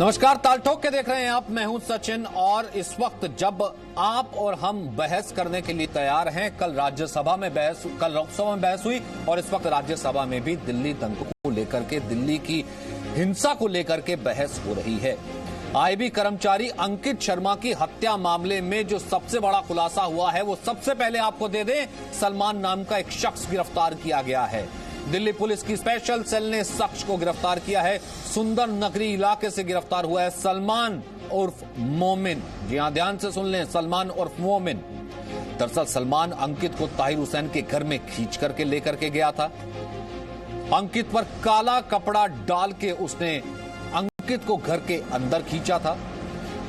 नमस्कार, ताल ठोक के देख रहे हैं आप। मैं हूं सचिन और इस वक्त जब आप और हम बहस करने के लिए तैयार हैं, कल लोकसभा में बहस हुई और इस वक्त राज्यसभा में भी दिल्ली दंगों को लेकर के, दिल्ली की हिंसा को लेकर के बहस हो रही है। आईबी कर्मचारी अंकित शर्मा की हत्या मामले में जो सबसे बड़ा खुलासा हुआ है वो सबसे पहले आपको दे दें, सलमान नाम का एक शख्स गिरफ्तार किया गया है। दिल्ली पुलिस की स्पेशल सेल ने शख्स को गिरफ्तार किया है। सुंदर नगरी इलाके से गिरफ्तार हुआ है सलमान उर्फ मोमिन। जी हां, ध्यान से सुन लें, सलमान उर्फ मोमिन। दरअसल सलमान अंकित को ताहिर हुसैन के घर में खींच करके लेकर के गया था। अंकित पर काला कपड़ा डाल के उसने अंकित को घर के अंदर खींचा था।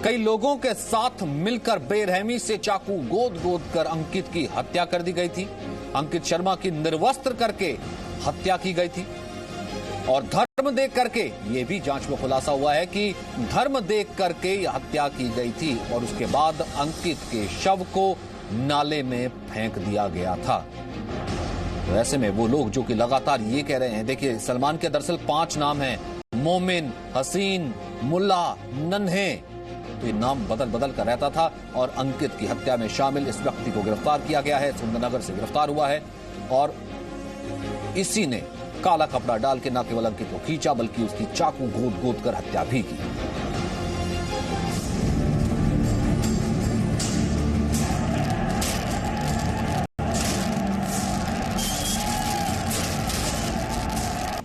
कई लोगों के साथ मिलकर बेरहमी से चाकू गोद गोद कर अंकित की हत्या कर दी गई थी। अंकित शर्मा की निर्वस्त्र करके हत्या की गई थी और धर्म देख करके, यह भी जांच में खुलासा हुआ है कि धर्म देख करके हत्या की गई थी और उसके बाद अंकित के शव को नाले में फेंक दिया गया था। तो ऐसे में वो लोग जो कि लगातार ये कह रहे हैं, देखिए सलमान के दरअसल 5 नाम हैं, मोमिन, हसीन, मुल्ला, नन्हे, तो ये नाम बदल बदल कर रहता था और अंकित की हत्या में शामिल इस व्यक्ति को गिरफ्तार किया गया है। सुंदरनगर से गिरफ्तार हुआ है और इसी ने काला कपड़ा डाल के न केवल अंकित को खींचा बल्कि उसकी चाकू गोद गोद कर हत्या भी की।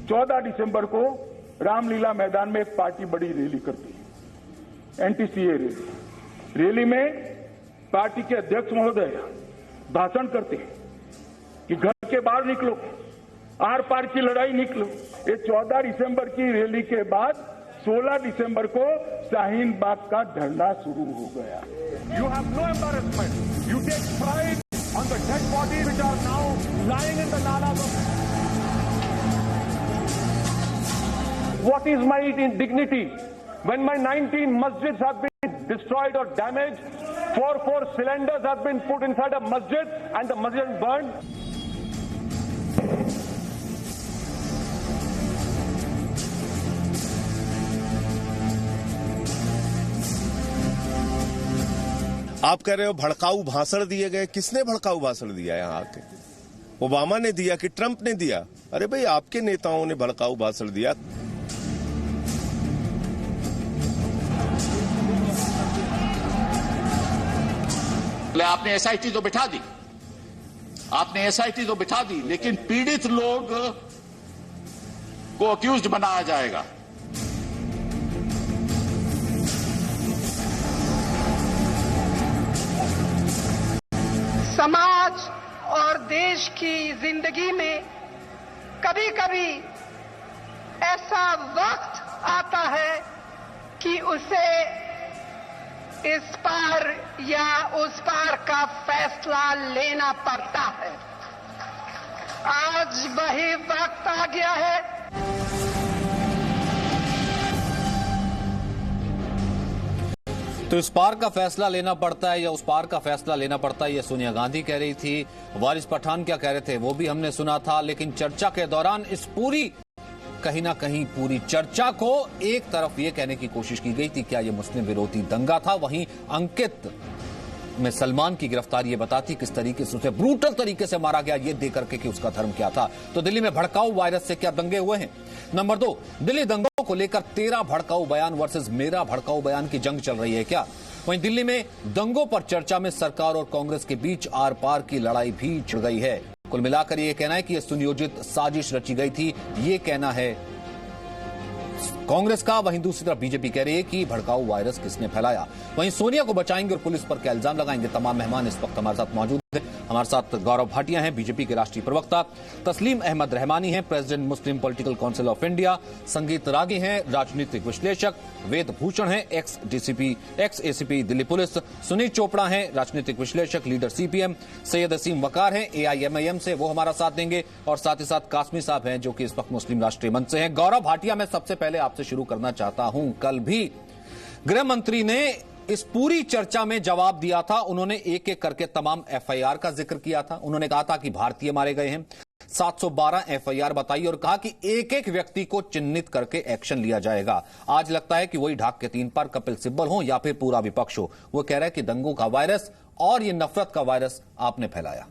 चौदह दिसंबर को रामलीला मैदान में एक पार्टी बड़ी रैली करती है, एंटी-सीए रैली में पार्टी के अध्यक्ष महोदय भाषण करते हैं कि घर के बाहर निकलो, आर पार की लड़ाई निकलो। ये 14 दिसंबर की रैली के बाद 16 दिसंबर को शाहीन बाग का धरना शुरू हो गया। You have no embarrassment. You take pride on the dead bodies which are now lying in the nalas of... What is my dignity when my 19 masjids have been destroyed or damaged, 4 cylinders have been put inside a masjid and the masjid burned? आप कह रहे हो भड़काऊ भाषण दिए गए। किसने भड़काऊ भाषण दिया यहां आके? ओबामा ने दिया कि ट्रंप ने दिया? अरे भाई, आपके नेताओं ने भड़काऊ भाषण दिया। आपने एसआईटी तो बिठा दी, लेकिन पीड़ित लोग को अक्यूज्ड बनाया जाएगा। समाज और देश की जिंदगी में कभी कभी ऐसा वक्त आता है कि उसे इस पार या उस पार का फैसला लेना पड़ता है। आज वही वक्त आ गया है। तो इस पार का फैसला लेना पड़ता है या उस पार का फैसला लेना पड़ता है, ये सोनिया गांधी कह रही थी। वारिस पठान क्या कह रहे थे वो भी हमने सुना था। लेकिन चर्चा के दौरान इस कहीं ना कहीं पूरी चर्चा को एक तरफ ये कहने की कोशिश की गई थी क्या ये मुस्लिम विरोधी दंगा था, वहीं अंकित में सलमान की गिरफ्तारी ये बताती किस तरीके से उसे ब्रूटल तरीके से मारा गया, ये देख करके कि उसका धर्म क्या था। तो दिल्ली में भड़काऊ वायरस से क्या दंगे हुए हैं? नंबर 2, दिल्ली दंगों को लेकर 13 भड़काऊ बयान वर्सेस मेरा भड़काऊ बयान की जंग चल रही है क्या? वहीं दिल्ली में दंगों पर चर्चा में सरकार और कांग्रेस के बीच आर पार की लड़ाई भी छिड़ गई है। कुल मिलाकर यह कहना है कि यह सुनियोजित साजिश रची गई थी, ये कहना है कांग्रेस का। वहीं दूसरी तरफ बीजेपी कह रही है कि भड़काऊ वायरस किसने फैलाया। वहीं सोनिया को बचाएंगे और पुलिस पर क्या इल्जाम लगाएंगे। तमाम मेहमान इस वक्त हमारे साथ मौजूद हैं। हमारे साथ गौरव भाटिया हैं, बीजेपी के राष्ट्रीय प्रवक्ता, तस्लीम अहमद रहमानी हैं, president Muslim political council of India, संगीत रागी हैं, राजनीतिक विश्लेषक, वेद भूषण हैं, x ACP Delhi police, Sunil Chopra हैं, राजनीतिक विश्लेषक, लीडर सीपीएम, सैयद असीम वकार हैं एआईएमआईएम से, वो हमारा साथ देंगे, और साथ ही साथ कासमी साहब हैं जो कि इस वक्त मुस्लिम राष्ट्रीय मंच से हैं। गौरव भाटिया, मैं सबसे पहले आपसे शुरू करना चाहता हूं, कल भी गृह मंत्री ने इस पूरी चर्चा में जवाब दिया था। उन्होंने एक एक करके तमाम एफआईआर का जिक्र किया था। उन्होंने कहा था कि भारतीय मारे गए हैं, 712 एफआईआर बताई और कहा कि एक एक व्यक्ति को चिन्हित करके एक्शन लिया जाएगा। आज लगता है कि वही ढाक के 3 पार कपिल सिब्बल हो या फिर पूरा विपक्ष हो, वो कह रहा है कि दंगों का वायरस और ये नफरत का वायरस आपने फैलाया।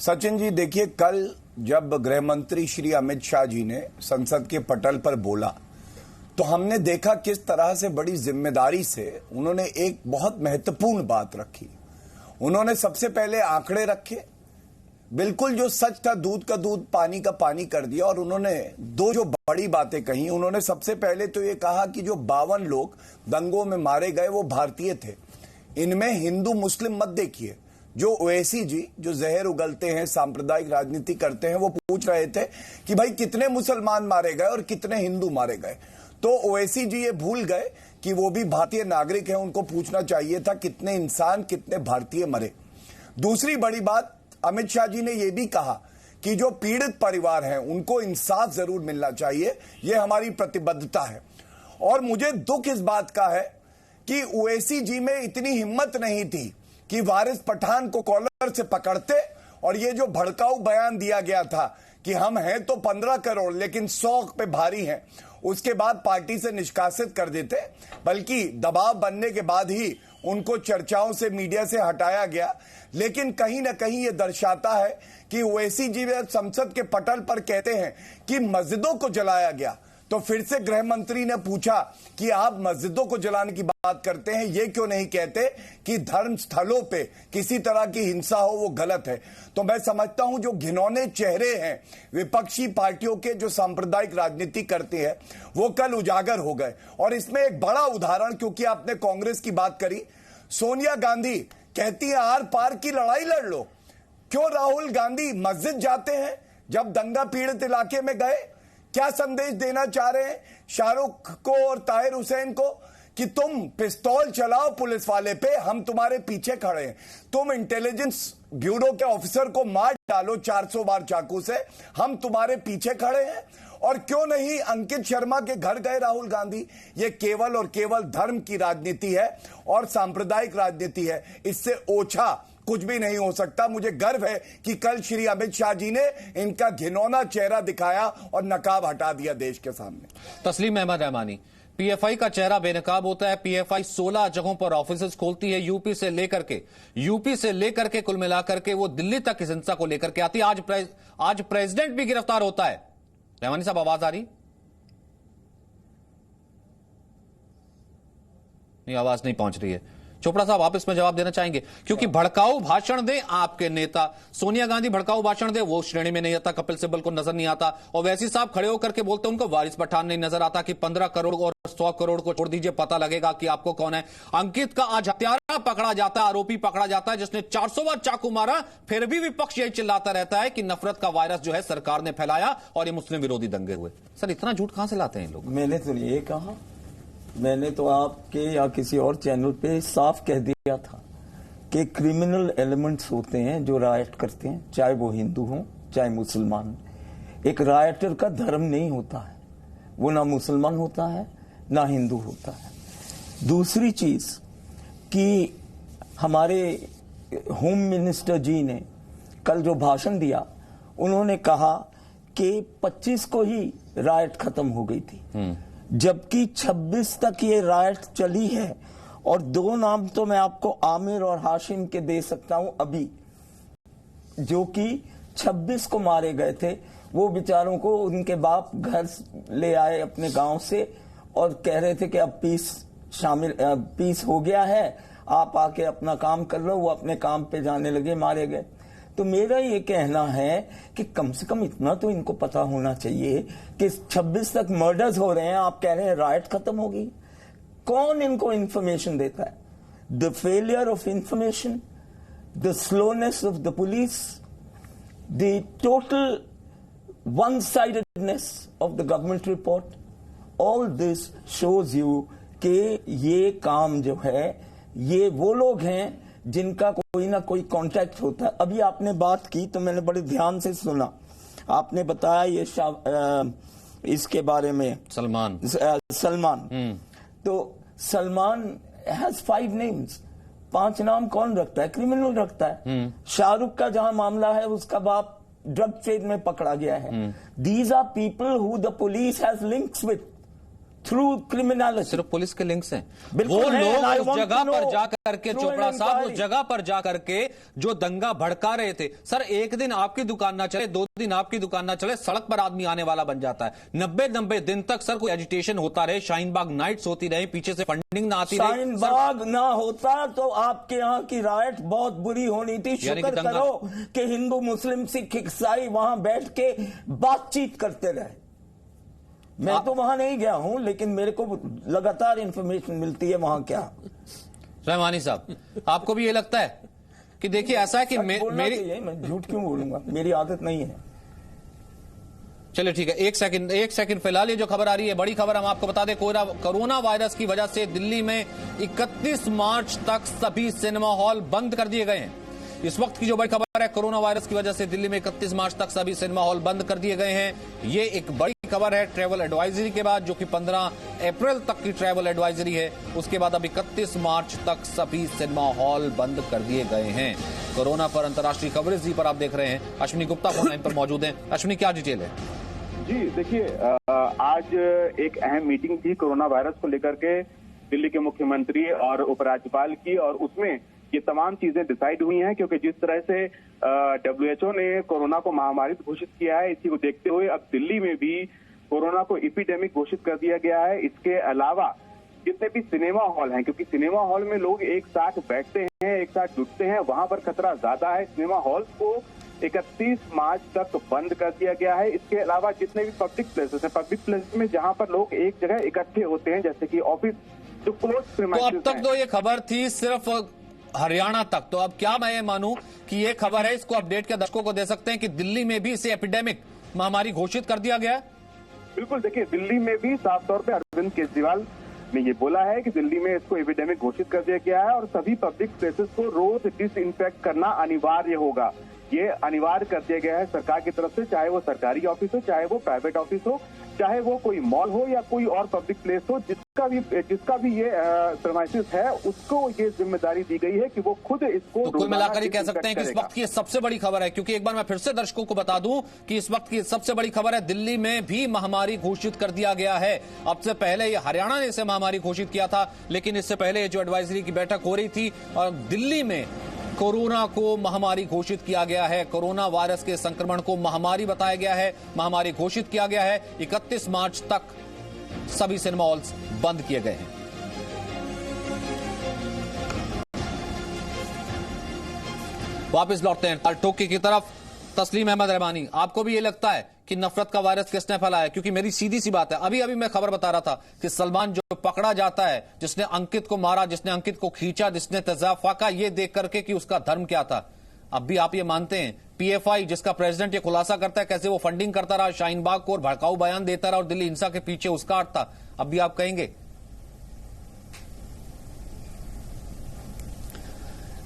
सचिन जी, देखिए, कल जब गृह मंत्री श्री अमित शाह जी ने संसद के पटल पर बोला तो हमने देखा किस तरह से बड़ी जिम्मेदारी से उन्होंने एक बहुत महत्वपूर्ण बात रखी। उन्होंने सबसे पहले आंकड़े रखे, बिल्कुल जो सच था दूध का दूध पानी का पानी कर दिया। और उन्होंने दो जो बड़ी बातें कही, उन्होंने सबसे पहले तो ये कहा कि जो 52 लोग दंगों में मारे गए वो भारतीय थे, इनमें हिंदू मुस्लिम मत देखिए। जो ओवैसी जी जो जहर उगलते हैं, सांप्रदायिक राजनीति करते हैं, वो पूछ रहे थे कि भाई कितने मुसलमान मारे गए और कितने हिंदू मारे गए, तो ओवैसी जी ये भूल गए कि वो भी भारतीय नागरिक हैं, उनको पूछना चाहिए था कितने इंसान कितने भारतीय मरे। दूसरी बड़ी बात, अमित शाह जी ने यह भी कहा कि जो पीड़ित परिवार हैं उनको इंसाफ जरूर मिलना चाहिए, यह हमारी प्रतिबद्धता है। और मुझे दुख इस बात का है कि ओवैसी जी में इतनी हिम्मत नहीं थी कि वारिस पठान को कॉलर से पकड़ते और ये जो भड़काऊ बयान दिया गया था कि हम हैं तो 15 करोड़ लेकिन 100 पे भारी हैं, उसके बाद पार्टी से निष्कासित कर देते। बल्कि दबाव बनने के बाद ही उनको चर्चाओं से, मीडिया से हटाया गया। लेकिन कहीं ना कहीं ये दर्शाता है कि ओवैसी जी संसद के पटल पर कहते हैं कि मस्जिदों को जलाया गया, तो फिर से गृह मंत्री ने पूछा कि आप मस्जिदों को जलाने की बात करते हैं, ये क्यों नहीं कहते कि धर्म स्थलों पे किसी तरह की हिंसा हो, वो गलत है। तो मैं समझता हूं जो घिनौने चेहरे हैं विपक्षी पार्टियों के जो सांप्रदायिक राजनीति करते हैं, वो कल उजागर हो गए। और इसमें एक बड़ा उदाहरण, क्योंकि आपने कांग्रेस की बात करी, सोनिया गांधी कहती है आर पार की लड़ाई लड़ लो। क्यों राहुल गांधी मस्जिद जाते हैं जब दंगा पीड़ित इलाके में गए? क्या संदेश देना चाह रहे हैं शाहरुख को और ताहिर हुसैन को कि तुम पिस्तौल चलाओ पुलिस वाले पे, हम तुम्हारे पीछे खड़े हैं। तुम इंटेलिजेंस ब्यूरो के ऑफिसर को मार डालो 400 बार चाकू से, हम तुम्हारे पीछे खड़े हैं। और क्यों नहीं अंकित शर्मा के घर गए राहुल गांधी? ये केवल और केवल धर्म की राजनीति है और सांप्रदायिक राजनीति है, इससे ओछा कुछ भी नहीं हो सकता। मुझे गर्व है कि कल श्री अमित शाह जी ने इनका घिनौना चेहरा दिखाया और नकाब हटा दिया देश के सामने। तस्लीम अहमद रहमानी, पीएफआई का चेहरा बेनकाब होता है। पीएफआई 16 जगहों पर ऑफिसेज खोलती है, यूपी से लेकर के कुल मिलाकर के वो दिल्ली तक इस हिंसा को लेकर के आती है। आज प्रेसिडेंट भी गिरफ्तार होता है। रहमानी साहब, आवाज आ रही? नहीं, आवाज नहीं पहुंच रही है। चोपड़ा साहब, आप इसमें जवाब देना चाहेंगे? क्योंकि भड़काऊ भाषण दे आपके नेता सोनिया गांधी, भड़काऊ भाषण दे, वो श्रेणी में नहीं आता, कपिल सिब्बल को नजर नहीं आता। और वैसी साहब खड़े होकर के बोलते उनको वारिस पठान नहीं नजर आता कि 15 करोड़ और 100 करोड़ को छोड़ दीजिए, पता लगेगा कि आपको कौन है। अंकित का आज हत्यारा पकड़ा जाता है, आरोपी पकड़ा जाता है जिसने 400 बार चाकू मारा, फिर भी विपक्ष यही चिल्लाता रहता है कि नफरत का वायरस जो है सरकार ने फैलाया और ये मुस्लिम विरोधी दंगे हुए। सर, इतना झूठ कहां से लाते हैं लोग? मैंने तो ये कहा, मैंने तो आपके या किसी और चैनल पे साफ कह दिया था कि क्रिमिनल एलिमेंट्स होते हैं जो रायट करते हैं, चाहे वो हिंदू हो चाहे मुसलमान। एक रायटर का धर्म नहीं होता है, वो ना मुसलमान होता है ना हिंदू होता है। दूसरी चीज कि हमारे होम मिनिस्टर जी ने कल जो भाषण दिया, उन्होंने कहा कि 25 को ही रायट खत्म हो गई थी, जबकि 26 तक ये रायट चली है। और 2 नाम तो मैं आपको आमिर और हाशिम के दे सकता हूं अभी, जो कि 26 को मारे गए थे। वो बेचारों को उनके बाप घर ले आए अपने गांव से और कह रहे थे कि अब पीस हो गया है, आप आके अपना काम कर लो। वो अपने काम पे जाने लगे, मारे गए। तो मेरा ये कहना है कि कम से कम इतना तो इनको पता होना चाहिए कि 26 तक मर्डर्स हो रहे हैं, आप कह रहे हैं राइट खत्म होगी। कौन इनको इंफॉर्मेशन देता है? The failure of information, the slowness of the police, the total one sidedness of the government report, all this shows you कि ये काम जो है ये वो लोग हैं जिनका कोई ना कोई कांटेक्ट होता है। अभी आपने बात की तो मैंने बड़े ध्यान से सुना, आपने बताया ये इसके बारे में सलमान। तो सलमान हैज 5 नेम्स, 5 नाम कौन रखता है? क्रिमिनल रखता है। शाहरुख का जहां मामला है, उसका बाप ड्रग ट्रेड में पकड़ा गया है। These are people who the police has links with through criminality. सिर्फ पुलिस के लिंक्स हैं। बिल्कुल वो है, लोग उस जगह पर जाकर के, चोपड़ा साहब, उस जगह पर जाकर के जो दंगा भड़का रहे थे। सर, एक दिन आपकी दुकान ना चले, 2 दिन आपकी दुकान ना चले, सड़क पर आदमी आने वाला बन जाता है। 90 दिन तक सर कोई एजिटेशन होता रहे, शाहीन बाग नाइट्स होती रही, पीछे से फंडिंग ना आती रही। शाहीन बाग ना होता तो आपके यहाँ की राइट बहुत बुरी होनी थी। शुक्र करो कि हिंदू, मुस्लिम, सिख, ईसाई वहां बैठ के बातचीत करते रहे। मैं तो वहां नहीं गया हूं, लेकिन मेरे को लगातार इंफॉर्मेशन मिलती है वहां क्या। रहमानी साहब, आपको भी ये लगता है कि देखिए ऐसा है कि मेरी, मैं झूठ क्यों बोलूंगा, मेरी आदत नहीं है। चलिए ठीक है, एक सेकंड फिलहाल ये जो खबर आ रही है, बड़ी खबर हम आपको बता दें। कोरोना वायरस की वजह से दिल्ली में 31 मार्च तक सभी सिनेमा हॉल बंद कर दिए गए हैं। इस वक्त की जो बड़ी खबर है, कोरोना वायरस की वजह से दिल्ली में 31 मार्च तक सभी सिनेमा हॉल बंद कर दिए गए हैं। ये एक बड़ी खबर है ट्रैवल एडवाइजरी के बाद, जो कि 15 अप्रैल तक की ट्रैवल एडवाइजरी है। उसके बाद अब 31 मार्च तक सभी सिनेमा हॉल बंद कर दिए गए हैं। कोरोना पर अंतर्राष्ट्रीय कवरेज जी पर आप देख रहे हैं। अश्विनी गुप्ता फोन लाइन पर मौजूद हैं। अश्विनी, क्या डिटेल है? जी देखिए, आज एक अहम मीटिंग थी कोरोना वायरस को लेकर के दिल्ली के मुख्यमंत्री और उपराज्यपाल की, और उसमें ये तमाम चीजें डिसाइड हुई हैं। क्योंकि जिस तरह से WHO ने कोरोना को महामारी घोषित किया है, इसी को देखते हुए अब दिल्ली में भी कोरोना को एपिडेमिक घोषित कर दिया गया है। इसके अलावा जितने भी सिनेमा हॉल हैं, क्योंकि सिनेमा हॉल में लोग एक साथ बैठते हैं, एक साथ जुटते हैं, वहां पर खतरा ज्यादा है। सिनेमा हॉल को 31 मार्च तक बंद कर दिया गया है। इसके अलावा जितने भी पब्लिक प्लेसेस हैं, पब्लिक प्लेसेस में जहां पर लोग एक जगह इकट्ठे होते हैं, जैसे कि ऑफिस, जो क्लोज प्रीमाइसेस हैं। अब तक तो ये खबर थी सिर्फ हरियाणा तक, तो अब क्या मैं ये मानूं कि ये खबर है, इसको अपडेट के दर्शकों को दे सकते हैं कि दिल्ली में भी इसे एपिडेमिक महामारी घोषित कर दिया गया है? बिल्कुल, देखिए दिल्ली में भी साफ तौर पे अरविंद केजरीवाल ने ये बोला है कि दिल्ली में इसको एपिडेमिक घोषित कर दिया गया है और सभी पब्लिक प्लेसेस को रोज डिसइंफेक्ट करना अनिवार्य होगा। ये अनिवार्य कर दिया गया है सरकार की तरफ से, चाहे वो सरकारी ऑफिस हो, चाहे वो प्राइवेट ऑफिस हो, चाहे वो कोई मॉल हो या कोई और पब्लिक प्लेस हो, जिसका भी ये प्रीमाइसेस है, उसको ये जिम्मेदारी दी गई है कि वो खुद इसको, तो कुल मिलाकर ये कह सकते हैं कि इस वक्त की सबसे बड़ी खबर है। क्योंकि एक बार मैं फिर से दर्शकों को बता दूं कि इस वक्त की सबसे बड़ी खबर है, दिल्ली में भी महामारी घोषित कर दिया गया है। अब से पहले ये हरियाणा ने इसे महामारी घोषित किया था, लेकिन इससे पहले जो एडवाइजरी की बैठक हो रही थी और दिल्ली में कोरोना को महामारी घोषित किया गया है। कोरोना वायरस के संक्रमण को महामारी बताया गया है, महामारी घोषित किया गया है। 31 मार्च तक सभी सिनेमा हॉल्स बंद किए गए हैं। वापस लौटते हैं टोकी की तरफ। तस्लीम अहमद रहमानी, आपको भी ये लगता है कि नफरत का वायरस किसने फैलाया? क्योंकि मेरी सीधी सी बात है, अभी मैं खबर बता रहा था कि सलमान जो पकड़ा जाता है, जिसने अंकित को मारा, जिसने अंकित को खींचा, जिसने तेजाब फाका, ये देख करके कि उसका धर्म क्या था। अब भी आप ये मानते हैं PFI, जिसका प्रेसिडेंट ये खुलासा करता है कैसे वो फंडिंग करता रहा शाहीन बाग को और भड़काऊ बयान देता रहा और दिल्ली हिंसा के पीछे उसका हाथ था, अब भी आप कहेंगे?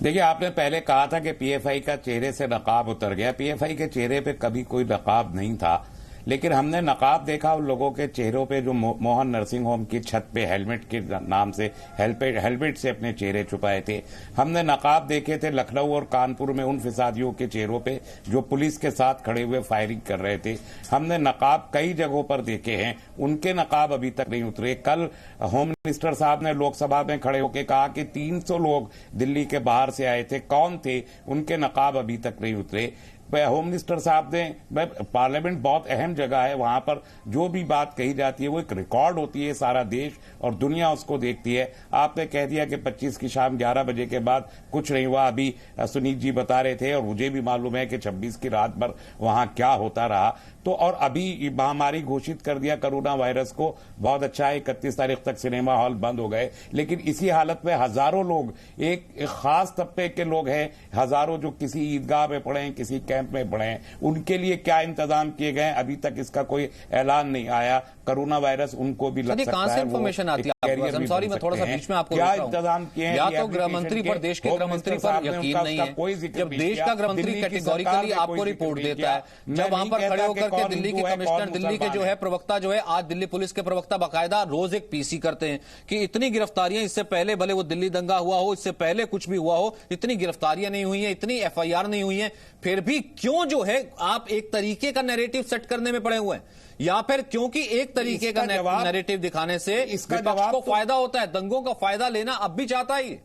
देखिए, आपने पहले कहा था कि PFI का चेहरे से नकाब उतर गया। PFI के चेहरे पे कभी कोई नकाब नहीं था, लेकिन हमने नकाब देखा उन लोगों के चेहरों पे जो मोहन नर्सिंग होम की छत पे हेलमेट के नाम से हेलमेट से अपने चेहरे छुपाए थे। हमने नकाब देखे थे लखनऊ और कानपुर में उन फिसादियों के चेहरों पे जो पुलिस के साथ खड़े हुए फायरिंग कर रहे थे। हमने नकाब कई जगहों पर देखे हैं, उनके नकाब अभी तक नहीं उतरे। कल होम मिनिस्टर साहब ने लोकसभा में खड़े होकर कहा कि 300 लोग दिल्ली के बाहर से आए थे, कौन थे? उनके नकाब अभी तक नहीं उतरे। होम मिनिस्टर साहब ने, पार्लियामेंट बहुत अहम जगह है, वहां पर जो भी बात कही जाती है वो एक रिकॉर्ड होती है, सारा देश और दुनिया उसको देखती है। आपने कह दिया कि 25 की शाम 11 बजे के बाद कुछ नहीं हुआ। अभी सुनीत जी बता रहे थे और मुझे भी मालूम है कि 26 की रात भर वहां क्या होता रहा। तो और अभी महामारी घोषित कर दिया कोरोना वायरस को, बहुत अच्छा है, 31 तारीख तक सिनेमा हॉल बंद हो गए। लेकिन इसी हालत में हजारों लोग, एक खास तबके के लोग हैं, हजारों जो किसी ईदगाह में पड़े हैं, किसी कैंप में पड़े हैं, उनके लिए क्या इंतजाम किए गए? अभी तक इसका कोई ऐलान नहीं आया। कोरोना वायरस उनको भी लग सकता है। कहां से इंफॉर्मेशन आती है आपको? सॉरी, मैं थोड़ा सा बीच में आपको क्या इंतजाम किए हैं? या तो गृह मंत्री पर, देश के गृह मंत्री पर यकीन नहीं है। जब देश का गृह मंत्री कैटेगोरिकली आपको रिपोर्ट देता है, जब वहां पर खड़े होकर के दिल्ली के कमिश्नर, दिल्ली के जो है प्रवक्ता जो है, आज दिल्ली पुलिस के प्रवक्ता बाकायदा रोज एक पीसी करते हैं कि इतनी गिरफ्तारियां इससे पहले, भले वो दिल्ली दंगा हुआ हो, इससे पहले कुछ भी हुआ हो, इतनी गिरफ्तारियां नहीं हुई हैं, इतनी FIR नहीं हुई हैं, फिर भी क्यों जो है आप एक तरीके का नैरेटिव सेट करने में पड़े हुए हैं? या फिर क्योंकि एक तरीके का नैरेटिव दिखाने से विपक्ष को फायदा होता है, दंगों का फायदा लेना अब भी चाहता ही।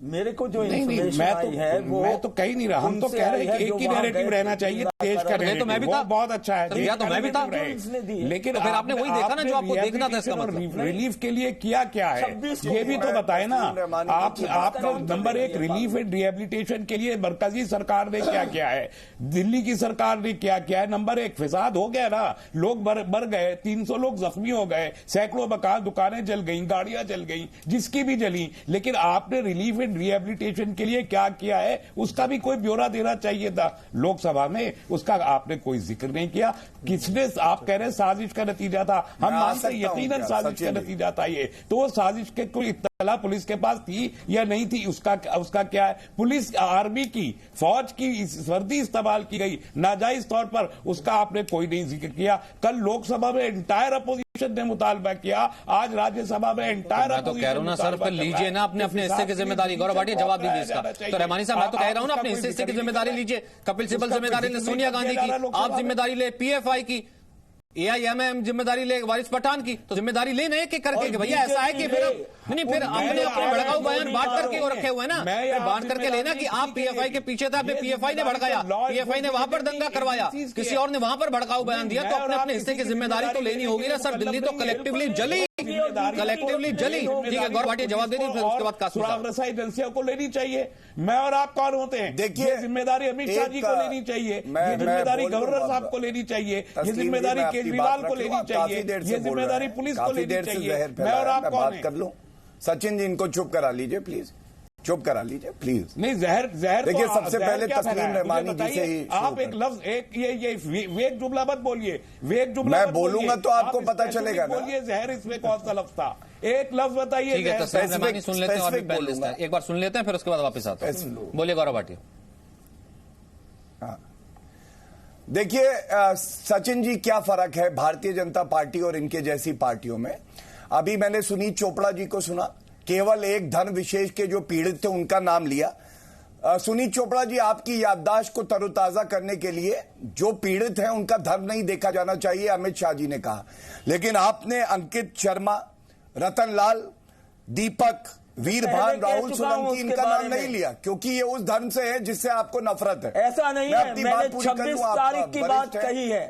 मेरे को जो इंफॉर्मेशन आई है वो मैं तो कह नहीं रहा, हम तो कह रहे हैं कि एक ही नैरेटिव रहना चाहिए देश का। तो मैं भी था, बहुत अच्छा है, तो मैं भी था, लेकिन फिर आपने वही देखा ना जो आपको देखना था। इसका मतलब रिलीफ के लिए किया क्या है ये भी तो बताए ना आपको। नंबर एक, रिलीफ एंड रिहेबिलिटेशन के लिए मरकजी सरकार ने क्या किया है, दिल्ली की सरकार ने क्या किया है। नंबर एक, फिसाद हो गया ना, लोग मर गए, 300 लोग जख्मी हो गए, सैकड़ों मकान, दुकानें जल गई, गाड़ियां जल गई, जिसकी भी जली। लेकिन आपने रिलीफ रिहेबिलिटेशन के लिए क्या किया है उसका भी कोई ब्यौरा देना चाहिए था लोकसभा में, उसका आपने कोई जिक्र नहीं किया। किसने, आप कह रहे हैं साजिश का नतीजा था, हम मानते हैं यकीनन साजिश का नतीजा था ये, तो वो साजिश के कोई इत्तला पुलिस के पास थी या नहीं थी, उसका क्या है? पुलिस, आर्मी की, फौज की वर्दी इस्तेमाल की गई नाजायज तौर पर, उसका आपने कोई नहीं जिक्र किया। कल लोकसभा में एंटायर अपोजिशन ने मुतालबा किया, आज राज्यसभा में एंटायर अपोजिशन। कह रहा हूं ना सर, फिर लीजिए ना अपने हिस्से की जिम्मेदारी। गौरव भाटिया जवाब दीजिए इसका। तो रहमानी साहब, मैं तो कह रहा हूं ना, अपने हिस्से की जिम्मेदारी लीजिए। कपिल सिब्बल जिम्मेदारी ले सोनिया गांधी की, आप जिम्मेदारी ले PFI की, AIMM जिम्मेदारी ले वारिस पठान की। तो जिम्मेदारी लेना है कि करके भैया ऐसा है कि फिर नहीं, फिर आपने अपने भड़काऊ बयान बांट करके वो रखे हुए हैं ना, फिर बांट करके लेना कि आप PFI के पीछे था, PFI ने भड़काया, PFI ने वहां पर दंगा करवाया, किसी और ने वहां पर भड़काऊ बयान दिया, तो अपने अपने हिस्से की जिम्मेदारी तो लेनी होगी ना सर। दिल्ली तो कलेक्टिवली जली, ठीक है। गौरव भाटिया जवाब दे दी, फिर उसके बाद सुराग रसाई एजेंसियों को लेनी चाहिए। मैं और आप कौन होते हैं? देखिए, जिम्मेदारी अमित शाह जी को लेनी चाहिए, ये जिम्मेदारी गवर्नर साहब को लेनी चाहिए, ये जिम्मेदारी केजरीवाल को लेनी चाहिए, ये जिम्मेदारी पुलिस को लेनी चाहिए। मैं और आप कौन है? कर लो सचिन जी, इनको चुप करा लीजिए प्लीज, चुप करा लीजिए प्लीज। नहीं, जहर देखिए, सबसे पहले तस्लीम रहमानी जी से ही आप एक लफ्ज, एक ये वेग जुमला मत बोलिए, वेग जुमला मैं बोलूंगा तो आपको पता चलेगा ना। बोलिए जहर इसमें कौन सा लफ्ज था, एक लफ्ज बताइए। ठीक है, तस्लीम रहमानी सुन लेते हैं, एक बार सुन लेते हैं, फिर उसके बाद वापस आते हैं। बोलिए गौरव भाटिया। देखिए सचिन जी, क्या फर्क है भारतीय जनता पार्टी और इनके जैसी पार्टियों में? अभी मैंने सुनीत चोपड़ा जी को सुना, केवल एक धन विशेष के जो पीड़ित थे उनका नाम लिया। सुनीत चोपड़ा जी, आपकी याददाश्त को तरोताजा करने के लिए जो पीड़ित हैं उनका धर्म नहीं देखा जाना चाहिए, अमित शाह जी ने कहा। लेकिन आपने अंकित शर्मा, रतन लाल, दीपक, वीरभान, राहुल सोलंकी, इनका नाम नहीं लिया क्योंकि ये उस धर्म से है जिससे आपको नफरत है। ऐसा नहीं है, मैंने 26 तारीख की बात कही है,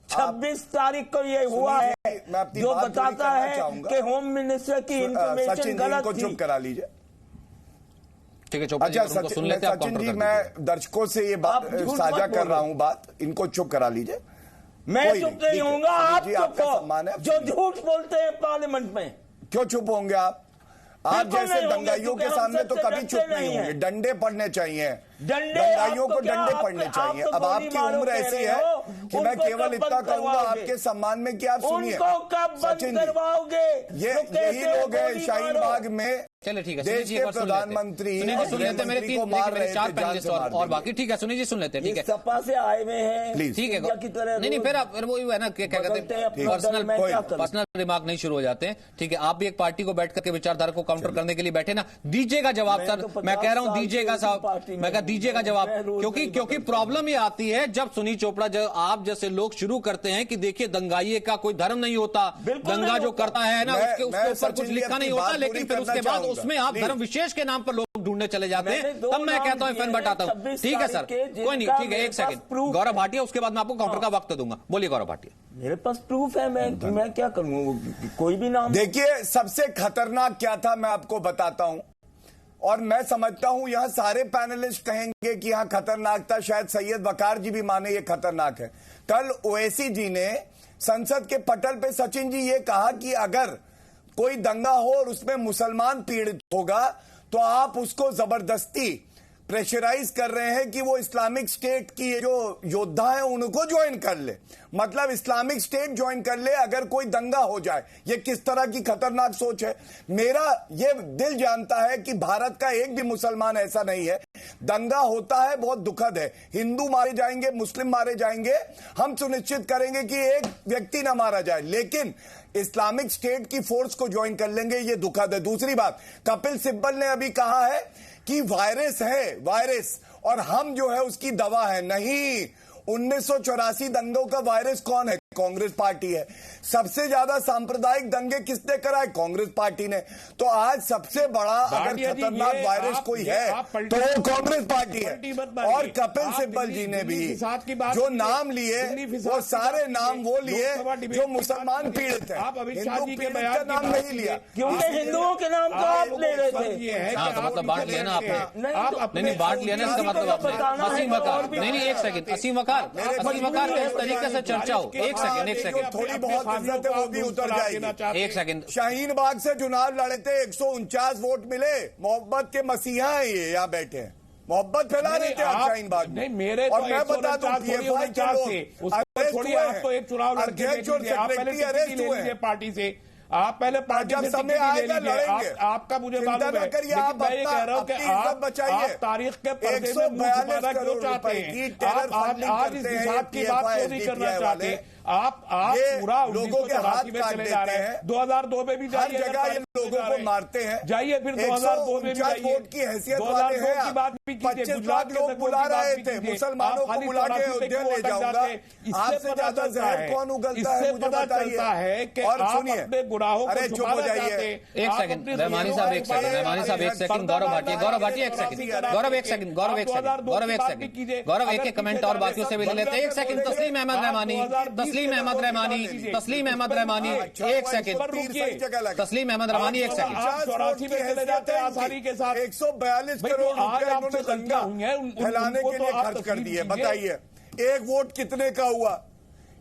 26 तारीख को ये हुआ है जो बताता है कि होम मिनिस्टर की इंफॉर्मेशन गलत थी। चुप करा लीजिए। ठीक है, चोपड़ा अच्छा सचिन जी, मैं दर्शकों से ये बात साझा कर रहा हूं, बात इनको चुप करा लीजिए। मैं चुप नहीं होऊंगा, आप चुप हो जो झूठ बोलते हैं पार्लियामेंट में। क्यों चुप होंगे आप जैसे दंगाइयों के सामने तो कभी चुप नहीं होंगे। डंडे पड़ने चाहिए, दंगाइयों को डंडे पड़ने चाहिए। अब आपकी उम्र ऐसी है कि मैं केवल इतना कहूंगा आपके सम्मान में कि आप सुनिए। सचिन करवाओगे, यही लोग हैं शाहीन बाग में चलिए ठीक है, देश के प्रधानमंत्री सुन लेते हैं। मेरे 4 पैनलिस्ट और बाकी ठीक है, सुनिए जी, सुन लेते हैं। ठीक है, सपा से आए हुए हैं, प्लीज, ठीक है। नहीं, फिर आप वो है ना, क्या कहते हैं, पर्सनल रिमार्क नहीं शुरू हो जाते हैं। ठीक है, आप भी एक पार्टी को बैठ करके विचारधारा को काउंटर करने के लिए बैठे ना, दीजिएगा जवाब सर। मैं कह रहा हूं दीजिएगा साहब, मैं कह दीजिएगा जवाब, क्योंकि प्रॉब्लम ये आती है जब सुनील चोपड़ा, जब आप जैसे लोग शुरू करते हैं कि देखिए दंगाइये का कोई धर्म नहीं होता, दंगा जो करता है ना उसके ऊपर कुछ लिखा नहीं होता, लेकिन फिर उसके बाद उसमें आप धर्म विशेष के नाम पर लोग ढूंढने चले जाते हैं। तब मैं कहता हूं फैन बटाता हूं। ठीक है सर, कोई नहीं, ठीक है, एक सेकंड गौरव भाटिया, उसके बाद मैं आपको काउंटर का वक्त दूंगा। बोलिए गौरव भाटिया। मेरे पास प्रूफ है, मैं क्या करूं, कोई भी नाम। देखिए, सबसे खतरनाक क्या था मैं आपको बताता हूं, और मैं समझता हूं यहां सारे पैनलिस्ट कहेंगे कि यहां खतरनाक था, शायद सैयद वकार जी भी माने ये खतरनाक है। कल ओवैसी जी ने संसद के पटल पे सचिन जी ये कहा कि अगर कोई दंगा हो और उसमें मुसलमान पीड़ित होगा तो आप उसको जबरदस्ती प्रेशराइज कर रहे हैं कि वो इस्लामिक स्टेट की जो योद्धा है उनको ज्वाइन कर ले, मतलब इस्लामिक स्टेट ज्वाइन कर ले अगर कोई दंगा हो जाए। ये किस तरह की खतरनाक सोच है। मेरा ये दिल जानता है कि भारत का एक भी मुसलमान ऐसा नहीं है। दंगा होता है, बहुत दुखद है, हिंदू मारे जाएंगे, मुस्लिम मारे जाएंगे, हम सुनिश्चित करेंगे कि एक व्यक्ति ना मारा जाए, लेकिन इस्लामिक स्टेट की फोर्स को ज्वाइन कर लेंगे, ये दुखद है। दूसरी बात, कपिल सिब्बल ने अभी कहा है कि वायरस है, वायरस, और हम जो है उसकी दवा है। नहीं, 1984 दंगों का वायरस कौन है? कांग्रेस पार्टी है। सबसे ज्यादा सांप्रदायिक दंगे किसने कराए? कांग्रेस पार्टी ने। तो आज सबसे बड़ा अगर खतरनाक वायरस कोई है तो वो कांग्रेस पार्टी है। और कपिल सिब्बल जी ने भी जो नाम लिए वो सारे नाम वो लिए जो मुसलमान पीड़ित है, हिंदू पीड़ित का नाम नहीं लिया, क्योंकि हिंदुओं के नाम तो आप ले रहे थे। मतलब बांट लिया ना आपने, नहीं बांट लिया ना, इसका मतलब असीम वकार, नहीं एक सेकंड, असीम वकार इस तरीके से चर्चा हो, एक सेकंड, थोड़ी बहुत इज्जत है वो भी उतर जाएगी। एक सेकंड, शाहीन बाग से चुनाव लड़े थे, 149 वोट मिले। मोहब्बत के मसीहा है ये, यहाँ बैठे हैं, मोहब्बत फैला रहे थे आप शाहीन बाग में। नहीं, मेरे और मैं बता दूं छोड़िए, आप तो एक चुनाव लड़के आप पहले अरेस्ट हुए पार्टी से, आप पहले पार्टी से समय आएगा लड़ेंगे। आपका मुझे मालूम है, लेकिन मैं ये कह रहा हूँ कि आप तारीख के पर्दे में मुंह छुपाना क्यों चाहते हैं? आप आज इस हिसाब की बात क्यों नहीं करना चाहते? आप पूरा लोगों के हाथ में चले जा रहे हैं। 2002 में भी हर जगह ये लोगों को मारते हैं, जाइए फिर 2002 में भी जाइए, वोट की हैसियत वाले हैं। 2002 की बात भी कीजिए, 25 लाख लोग बुला रहे थे, मुसलमानों को बुला के अयोध्या ले जाऊंगा। आपसे ज्यादा जहर कौन उगलता है मुझे बताइए। और सुनिए, अपने गुनाहों अरे चुप हो जाइए, एक सेकंड रहमानी साहब, एक सेकंड रहमानी साहब, एक सेकंड, गौरव भाटिया एक सेकंड, गौरव एक सेकंड, गौरव एक सेकंड, गौरव एक सेकंड, गौरव एक कमेंट और बाकियों से भी ले लेते हैं। एक सेकंड, तस्लीम अहमद रहमानी, तस्लीम अहमद रहमानी, तस्लीम अहमद रहमानी, एक सेकंड, तस्लीम अहमद रहमानी, एक सेकंड। 84 में चले जाते हैं आसानी के साथ। 142 करोड़ रुपए दंगा फैलाने के लिए खर्च कर दिए। बताइए एक वोट कितने का हुआ?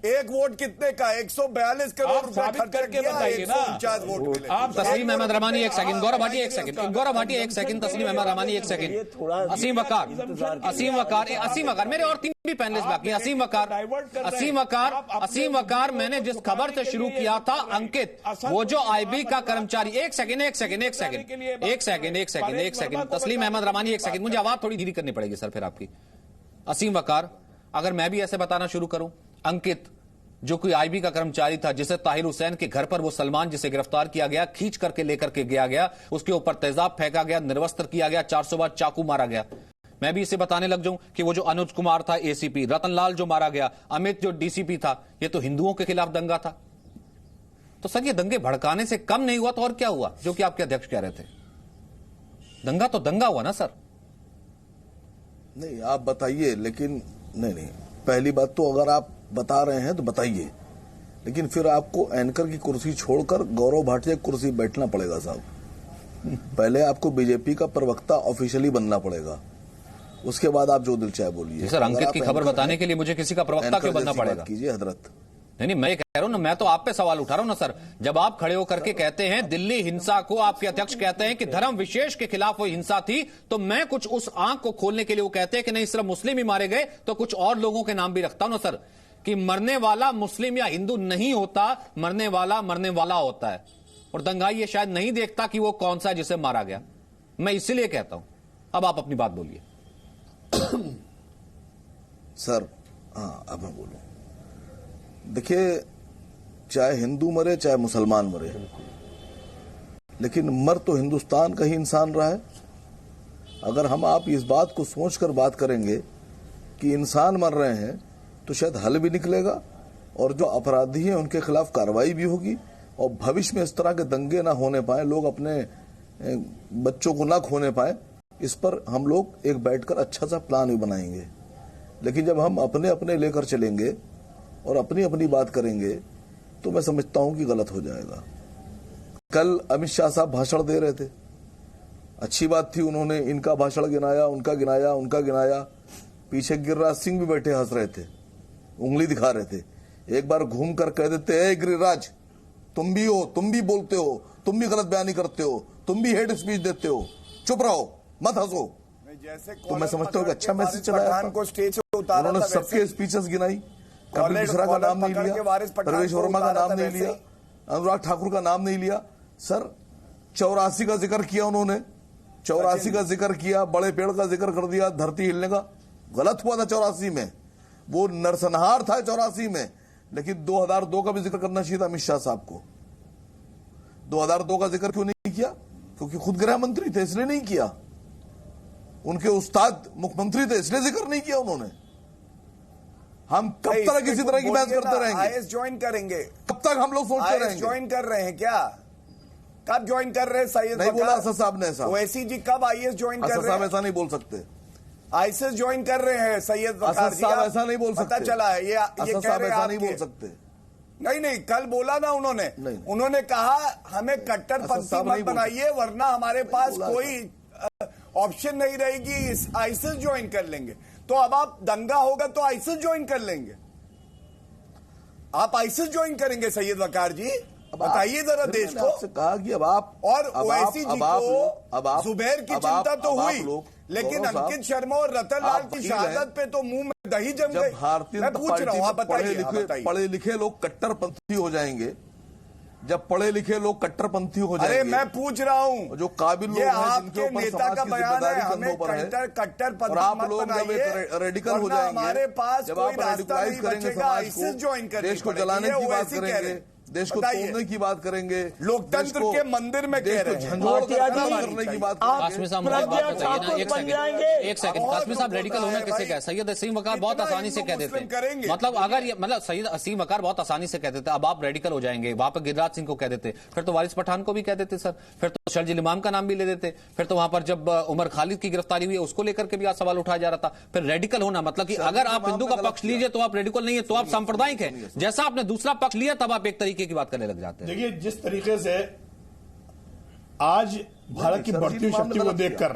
एक वोट कितने का? 142 करोड़ रुपए खर्च करके बताइए ना। 149 वोट मिले। तस्लीम अहमद रहमानी एक सेकंड, गौरव भाटिया एक सेकंड, गौरव भाटिया एक सेकंड, तस्लीम अहमद रहमानी एक सेकंड, असीम वकार, मेरे और 3 भी पैनलिस्ट बाकी हैं। असीम वकार, मैंने जिस खबर से शुरू किया था, अंकित, वो जो आईबी का कर्मचारी, एक सेकंड, तस्लीम अहमद रहमानी एक सेकंड, मुझे आवाज थोड़ी धीरे करनी पड़ेगी सर फिर आपकी। असीम वकार, अगर मैं भी ऐसे बताना शुरू करूं, अंकित जो कोई आईबी का कर्मचारी था, जिसे ताहिर हुसैन के घर पर वो सलमान जिसे गिरफ्तार किया गया, खींच करके लेकर के गया, उसके ऊपर तेजाब फेंका गया, निर्वस्त्र किया गया, 400 बार चाकू मारा गया, मैं भी इसे बताने लग जाऊं कि वो जो अनुज कुमार था एसीपी, रतनलाल जो मारा गया, अमित जो डीसीपी था, ये तो हिंदुओं के खिलाफ दंगा था। तो सर ये दंगे भड़काने से कम नहीं हुआ तो और क्या हुआ, जो कि आपके अध्यक्ष कह रहे थे? दंगा तो दंगा हुआ ना सर। नहीं आप बताइए, लेकिन नहीं, पहली बात तो अगर आप बता रहे हैं तो बताइए, लेकिन फिर आपको एंकर की कुर्सी छोड़कर गौरव भाटिया की कुर्सी बैठना पड़ेगा साहब। पहले आपको बीजेपी का प्रवक्ता ऑफिशियली बनना पड़ेगा, उसके बाद आप जो दिल चाहे बोलिए। सर अंकित की खबर बताने के लिए मुझे किसी का प्रवक्ता क्यों बनना पड़ेगा? कीजिए हजरत। नहीं, मैं कह रहा हूं ना, मैं तो आप पे सवाल उठा रहा हूं ना सर। जब आप खड़े होकर के कहते हैं दिल्ली हिंसा को, आपके अध्यक्ष कहते हैं कि धर्म विशेष के खिलाफ वो हिंसा थी, तो मैं कुछ उस आंख को खोलने के लिए वो कहते हैं कि नहीं सिर्फ मुस्लिम ही मारे गए, तो कुछ और लोगों के नाम भी रखता हूं ना सर, कि मरने वाला मुस्लिम या हिंदू नहीं होता, मरने वाला होता है। और दंगाई ये शायद नहीं देखता कि वो कौन सा है जिसे मारा गया। मैं इसीलिए कहता हूं। अब आप अपनी बात बोलिए। सर हाँ, अब मैं बोलूं। देखिए, चाहे हिंदू मरे चाहे मुसलमान मरे, लेकिन मर तो हिंदुस्तान का ही इंसान रहा है। अगर हम आप इस बात को सोचकर बात करेंगे कि इंसान मर रहे हैं, तो शायद हल भी निकलेगा और जो अपराधी हैं उनके खिलाफ कार्रवाई भी होगी, और भविष्य में इस तरह के दंगे ना होने पाए, लोग अपने बच्चों को ना खोने पाए, इस पर हम लोग एक बैठकर अच्छा सा प्लान भी बनाएंगे। लेकिन जब हम अपने अपने लेकर चलेंगे और अपनी अपनी बात करेंगे, तो मैं समझता हूं कि गलत हो जाएगा। कल अमित शाह साहब भाषण दे रहे थे, अच्छी बात थी, उन्होंने इनका भाषण गिनाया, उनका गिनाया, पीछे गिरिराज सिंह भी बैठे हंस रहे थे, उंगली दिखा रहे थे। एक बार घूम कर कह देते, ए गिरिराज तुम भी हो, तुम भी बोलते हो, तुम भी गलत बयानी करते हो, तुम भी हेड स्पीच देते हो, चुप रहो, मत हंसो। जैसे तो मैं समझता हूँ कि अच्छा मैसेज चलाया को स्टेज से उतारा, उन्होंने सबके स्पीचेस गिनाई, कपिल मिश्रा का नाम नहीं लिया, प्रवेश वर्मा का नाम नहीं लिया, अनुराग ठाकुर का नाम नहीं लिया। सर 84 का जिक्र किया उन्होंने, 84 का जिक्र किया, बड़े पेड़ का जिक्र कर दिया, धरती हिलने का। गलत हुआ था 84 में, वो नरसंहार था 84 में, लेकिन 2002 का भी जिक्र करना चाहिए था अमित शाह साहब को। 2002 का जिक्र क्यों नहीं किया? क्योंकि खुद गृह मंत्री थे इसलिए नहीं किया, उनके उस्ताद मुख्यमंत्री थे इसलिए जिक्र नहीं किया उन्होंने। हम कब तक किसी तरह की बहस करते रहेंगे? आईएएस ज्वाइन करेंगे कब तक हम लोग सोचते रहेंगे? ज्वाइन कर रहे हैं क्या? कब ज्वाइन कर रहे हैं? सैयद नहीं बोला असद साहब ने ऐसा। ओवैसी जी कब आईएएस ज्वाइन कर रहे हैं? असद साहब ऐसा नहीं बोल सकते। आईएएस ज्वाइन कर रहे हैं सैयद वकार जी, साहब ऐसा नहीं बोल सकते। पता चला है ये असद साहब ऐसा नहीं बोल सकते। नहीं, कल बोला ना उन्होंने। उन्होंने कहा हमें कट्टरपंथी मत बनाइए वरना हमारे पास कोई ऑप्शन नहीं रहेगी, आईएसएस ज्वाइन कर लेंगे। तो अब आप दंगा होगा तो आईएसएस ज्वाइन कर लेंगे, आप आईएसएस ज्वाइन करेंगे सैयद वकार जी? बताइए जरा देश को। कहा कि अब आप और ओवैसी जी को जुबैर की चिंता तो हुई, लेकिन अंकित शर्मा और रतन लाल की शहादत पे तो मुंह में दही जम गई। भारतीय मैं पूछ रहा हूँ, आप बताइए। पढ़े लिखे लोग कट्टरपंथी हो जाएंगे, जब पढ़े लिखे लोग कट्टरपंथी हो जाएंगे। अरे मैं पूछ रहा हूँ, जो काबिल लोग हैं जिनके ऊपर समाज की जिम्मेदारी कंधों पर है, और आप लोग जब रेडिकल हो जाएंगे, हमारे पास जब आप रेडिकलाइज करेंगे समाज को, देश को जलाने की बात करेंगे, देश को तोड़ने की बात करेंगे, लोकतंत्र के मंदिर में कह रहे हैं, झंझोड़ करने की बात काश्मीर साहब एक सेकंड काश्मीर साहब रेडिकल होना किसे क्या? सैयद असीम वकार बहुत आसानी से कह देते हैं, मतलब अगर ये मतलब सैयद असीम वकार बहुत आसानी से कह देते अब आप रेडिकल हो जाएंगे, वहां पर गिरिराज सिंह को कह देते, फिर तो वारिस पठान को भी कह देते सर, फिर तो शर्जील इमाम का नाम भी ले देते, फिर तो वहां पर जब उमर खालिद की गिरफ्तारी हुई उसको लेकर के भी आज सवाल उठाया जा रहा था। फिर रेडिकल होना मतलब कि अगर आप हिंदू का पक्ष लीजिए तो आप रेडिकल नहीं है, तो आप सांप्रदायिक है। जैसा आपने दूसरा पक्ष लिया तब आप एक तरीके की बात करने लग जाते हैं। देखिए जिस तरीके से आज भारत की बढ़ती हुई शक्ति को देखकर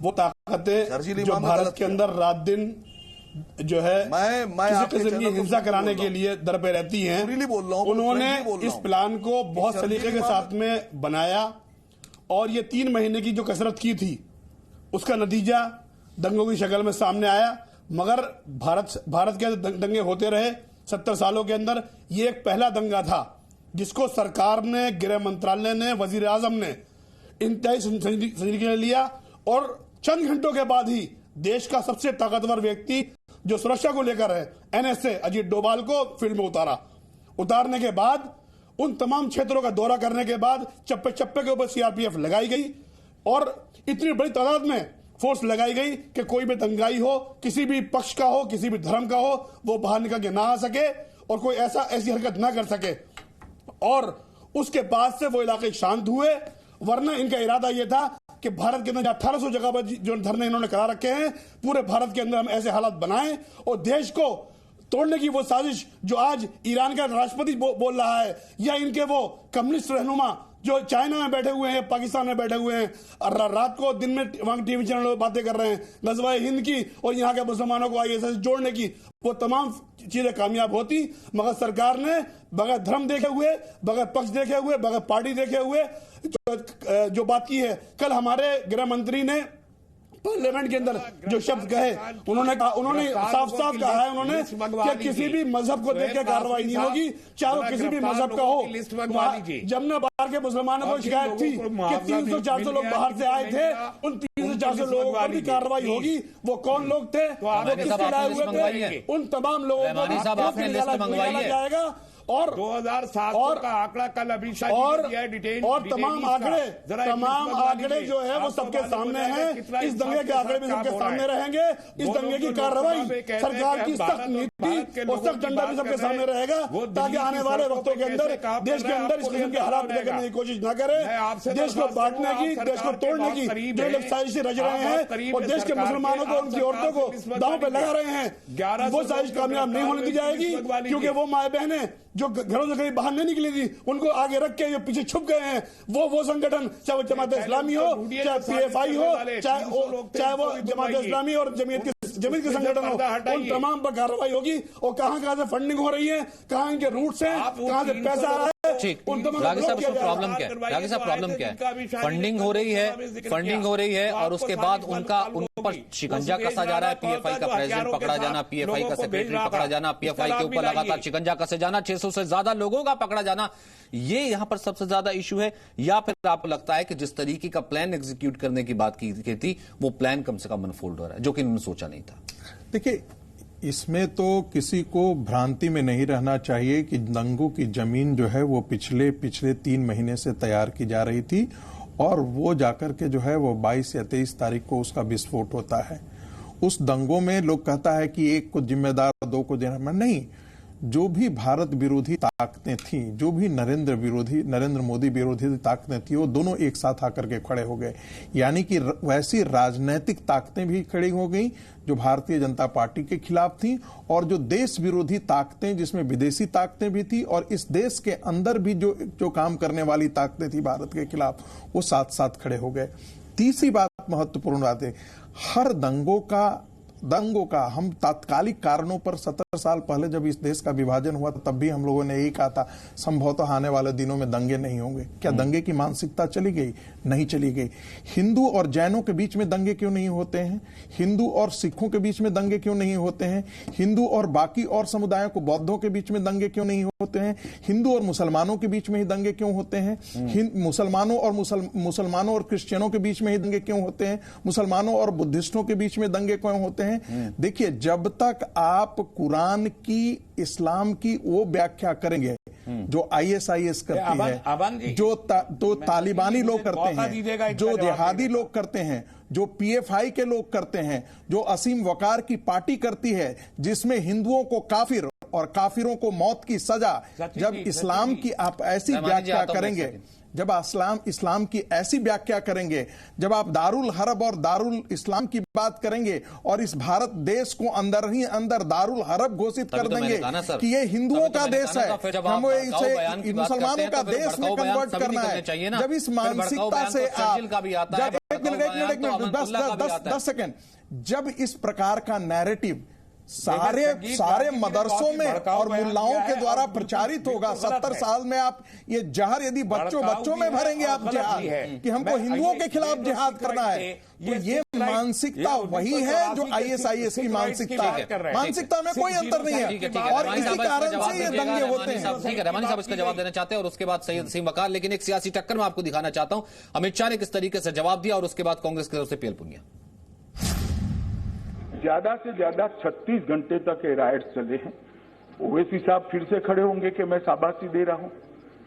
वो ताकतें जो भारत के अंदर रात दिन जो है किसी किस्म की हिंसा कराने के लिए दर पे रहती हैं, उन्होंने इस प्लान को बहुत सलीके के साथ में बनाया और ये 3 महीने की जो कसरत की थी उसका नतीजा दंगों की शक्ल में सामने आया। मगर भारत के दंगे होते रहे 70 सालों के अंदर, ये एक पहला दंगा था जिसको सरकार ने, गृह मंत्रालय ने, वजीर आजम ने इंतहाई संजीदगी में लिया और चंद घंटों के बाद ही देश का सबसे ताकतवर व्यक्ति जो सुरक्षा को लेकर है एनएसए अजीत डोभाल को फील्ड में उतारने के बाद, उन तमाम क्षेत्रों का दौरा करने के बाद चप्पे चप्पे के ऊपर सीआरपीएफ लगाई गई और इतनी बड़ी तादाद में फोर्स लगाई गई कि कोई भी दंगाई हो, किसी भी पक्ष का हो, किसी भी धर्म का हो, वो बाहर निकल के ना आ सके और कोई ऐसी हरकत ना कर सके। और उसके बाद से वो इलाके शांत हुए, वरना इनका इरादा यह था कि भारत के अंदर 1800 जगह पर जो धरने इन्होंने करा रखे हैं, पूरे भारत के अंदर हम ऐसे हालात बनाएं और देश को तोड़ने की वो साजिश जो आज ईरान का राष्ट्रपति बोल रहा है, या इनके वो कम्युनिस्ट रहनुमा जो चाइना में बैठे हुए हैं, पाकिस्तान में बैठे हुए हैं और रात को दिन में वहां टीवी चैनलों पर बातें कर रहे हैं गज़वाए हिंद की और यहाँ के मुसलमानों को आईएसआई से जोड़ने की, वो तमाम चीजें कामयाब होती। मगर सरकार ने बगैर धर्म देखे हुए, बगैर पक्ष देखे हुए, बगैर पार्टी देखे हुए जो बात की है। कल हमारे गृह मंत्री ने पार्लियामेंट के अंदर जो शब्द कहे, उन्होंने साफ साफ कहा है उन्होंने कि किसी भी मजहब को देख के कार्रवाई नहीं होगी, चाहे वो किसी भी मजहब का हो। जमुना बाहर के मुसलमानों को शिकायत थी कि 300-400 लोग बाहर से आए थे, उन 300-400 लोगों पर भी कार्रवाई होगी। वो कौन लोग थे, वो किसके लाए हुए थे, उन तमाम लोगों को भी जाएगा। और 2007 का आंकड़ा कल अभी और तमाम आंकड़े जो है वो सबके सामने हैं। इस दंगे के आंकड़े भी सबके सामने रहेंगे। इस दंगे की कार्रवाई, सरकार की सख्त नीति और सख्त झंडा भी सबके सामने रहेगा, ताकि आने वाले वक्तों के अंदर देश के अंदर इस किस्म के हालात पैदा करने की कोशिश न करें। देश को बांटने की, देश को तोड़ने की जो लोग साजिशें रच रहे हैं और देश के मुसलमानों को, उनकी औरतों को दांव पे लगा रहे हैं, वो साजिश कामयाब नहीं होने दी जाएगी। क्योंकि वो माए बहनें जो घरों से कहीं बाहर नहीं निकली थी, उनको आगे रख के जो पीछे छुप गए हैं, वो संगठन, चाहे वो जमात इस्लामी हो, चाहे पीएफआई हो, चाहे वो जमात इस्लामी और जमीयत के संगठन हो, उन तमाम पर कार्रवाई होगी। और कहां से फंडिंग हो रही है, कहां इनके रूट्स हैं, कहां से पैसा आ रहा है, ठीक। रागी साहब प्रॉब्लम क्या है? रागी साहब प्रॉब्लम क्या है? फंडिंग हो रही है और उसके बाद उनका पर शिकंजा कसा जा रहा है, पीएफआई का प्रेसिडेंट पकड़ा जाना, पीएफआई का सेक्रेटरी पकड़ा जाना, पीएफआई के ऊपर लगातार शिकंजा कसे जाना, 600 से ज्यादा लोगों का पकड़ा जाना, ये यहां पर सबसे ज्यादा इशू है? या फिर आपको लगता है कि जिस तरीके का प्लान एग्जीक्यूट करने की बात की थी वो प्लान कम से कम अनफोल्ड हो रहा है, जो कि इन्होंने सोचा नहीं था? देखिए, इसमें तो किसी को भ्रांति में नहीं रहना चाहिए कि दंगों की जमीन जो है वो पिछले 3 महीने से तैयार की जा रही थी और वो जाकर के जो है वो 22 या 23 तारीख को उसका विस्फोट होता है। उस दंगों में लोग कहता है कि एक को जिम्मेदार, 2 को जिम्मेदार नहीं। जो भी भारत विरोधी ताकतें थी, जो भी नरेंद्र मोदी विरोधी ताकतें थी, वो दोनों एक साथ आकर के खड़े हो गए। यानी कि वैसी राजनीतिक ताकतें भी खड़ी हो गई जो भारतीय जनता पार्टी के खिलाफ थी, और जो देश विरोधी ताकतें जिसमें विदेशी ताकतें भी थी और इस देश के अंदर भी जो काम करने वाली ताकतें थी भारत के खिलाफ, वो साथ साथ खड़े हो गए। तीसरी बात महत्वपूर्ण बात है, हर दंगों का हम तात्कालिक कारणों पर 70 साल पहले जब इस देश का विभाजन हुआ तब भी हम लोगों ने यही कहा था संभवतः आने वाले दिनों में दंगे नहीं होंगे। क्या दंगे की मानसिकता चली गई? नहीं चली गई। हिंदू और जैनों के बीच में दंगे क्यों नहीं होते हैं? हिंदू और सिखों के बीच में दंगे क्यों नहीं होते हैं? हिंदू और बाकी और समुदायों को, बौद्धों के बीच में दंगे क्यों नहीं होते हैं? हिंदू और मुसलमानों के बीच में ही दंगे क्यों होते हैं? मुसलमानों और क्रिश्चियनों के बीच में ही दंगे क्यों होते हैं? मुसलमानों और बुद्धिस्टों के बीच में दंगे क्यों होते हैं? देखिए, जब तक आप कुरान की, इस्लाम की वो व्याख्या करेंगे जो ISIS करती है, जो तालिबानी लोग करते हैं, जो जिहादी लोग करते हैं, जो PFI के लोग करते हैं, जो असीम वकार की पार्टी करती है जिसमें हिंदुओं को काफिर और काफिरों को मौत की सजा, जब इस्लाम की आप ऐसी व्याख्या करेंगे, जब इस्लाम की ऐसी व्याख्या करेंगे, जब आप दारुल हरब और दारुल इस्लाम की बात करेंगे और इस भारत देश को अंदर ही अंदर दारुल हरब घोषित कर देंगे कि ये हिंदुओं का देश है, हमें इसे मुसलमानों का देश में कन्वर्ट करना है, जब इस मानसिकता से आप, जब एक मिनट 10 सेकेंड, जब इस प्रकार का नैरेटिव सारे मदरसों में और मुल्लाओं के द्वारा प्रचारित होगा, 70 साल में आप ये जहर यदि बच्चों में भरेंगे आप जिहाद कि हमको हिंदुओं के खिलाफ जिहाद करना है, तो ये मानसिकता वही है जो ISIS की मानसिकता है। मानसिकता में कोई अंतर नहीं है और इसी कारण से ये दंगे होते हैं। ठीक है, रहमानी साहब इसका जवाब देना चाहते हैं और उसके बाद सैयद असीम वकार, लेकिन एक सियासी टक्कर में आपको दिखाना चाहता हूं अमित शाह ने किस तरीके से जवाब दिया और उसके बाद कांग्रेस की तरफ से पीएल पुनिया। ज्यादा से ज्यादा 36 घंटे तक ये राइट चले हैं। ओवैसी साहब फिर से खड़े होंगे कि मैं शाबाशी दे रहा हूं।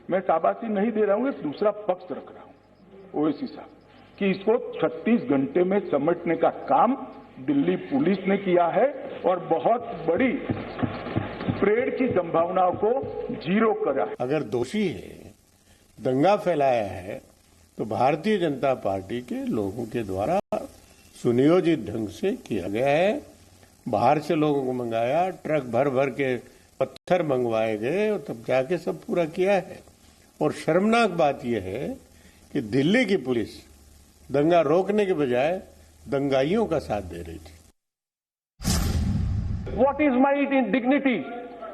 मैं शाबाशी नहीं दे रहा हूं, एक दूसरा पक्ष रख रहा हूं ओवैसी साहब कि इसको 36 घंटे में समेटने का काम दिल्ली पुलिस ने किया है और बहुत बड़ी परेड की संभावनाओं को जीरो करा। अगर दोषी है, दंगा फैलाया है, तो भारतीय जनता पार्टी के लोगों के द्वारा सुनियोजित ढंग से किया गया है। बाहर से लोगों को मंगाया, ट्रक भर भर के पत्थर मंगवाए गए और तब जाके सब पूरा किया है। और शर्मनाक बात यह है कि दिल्ली की पुलिस दंगा रोकने के बजाय दंगाइयों का साथ दे रही थी। What is my dignity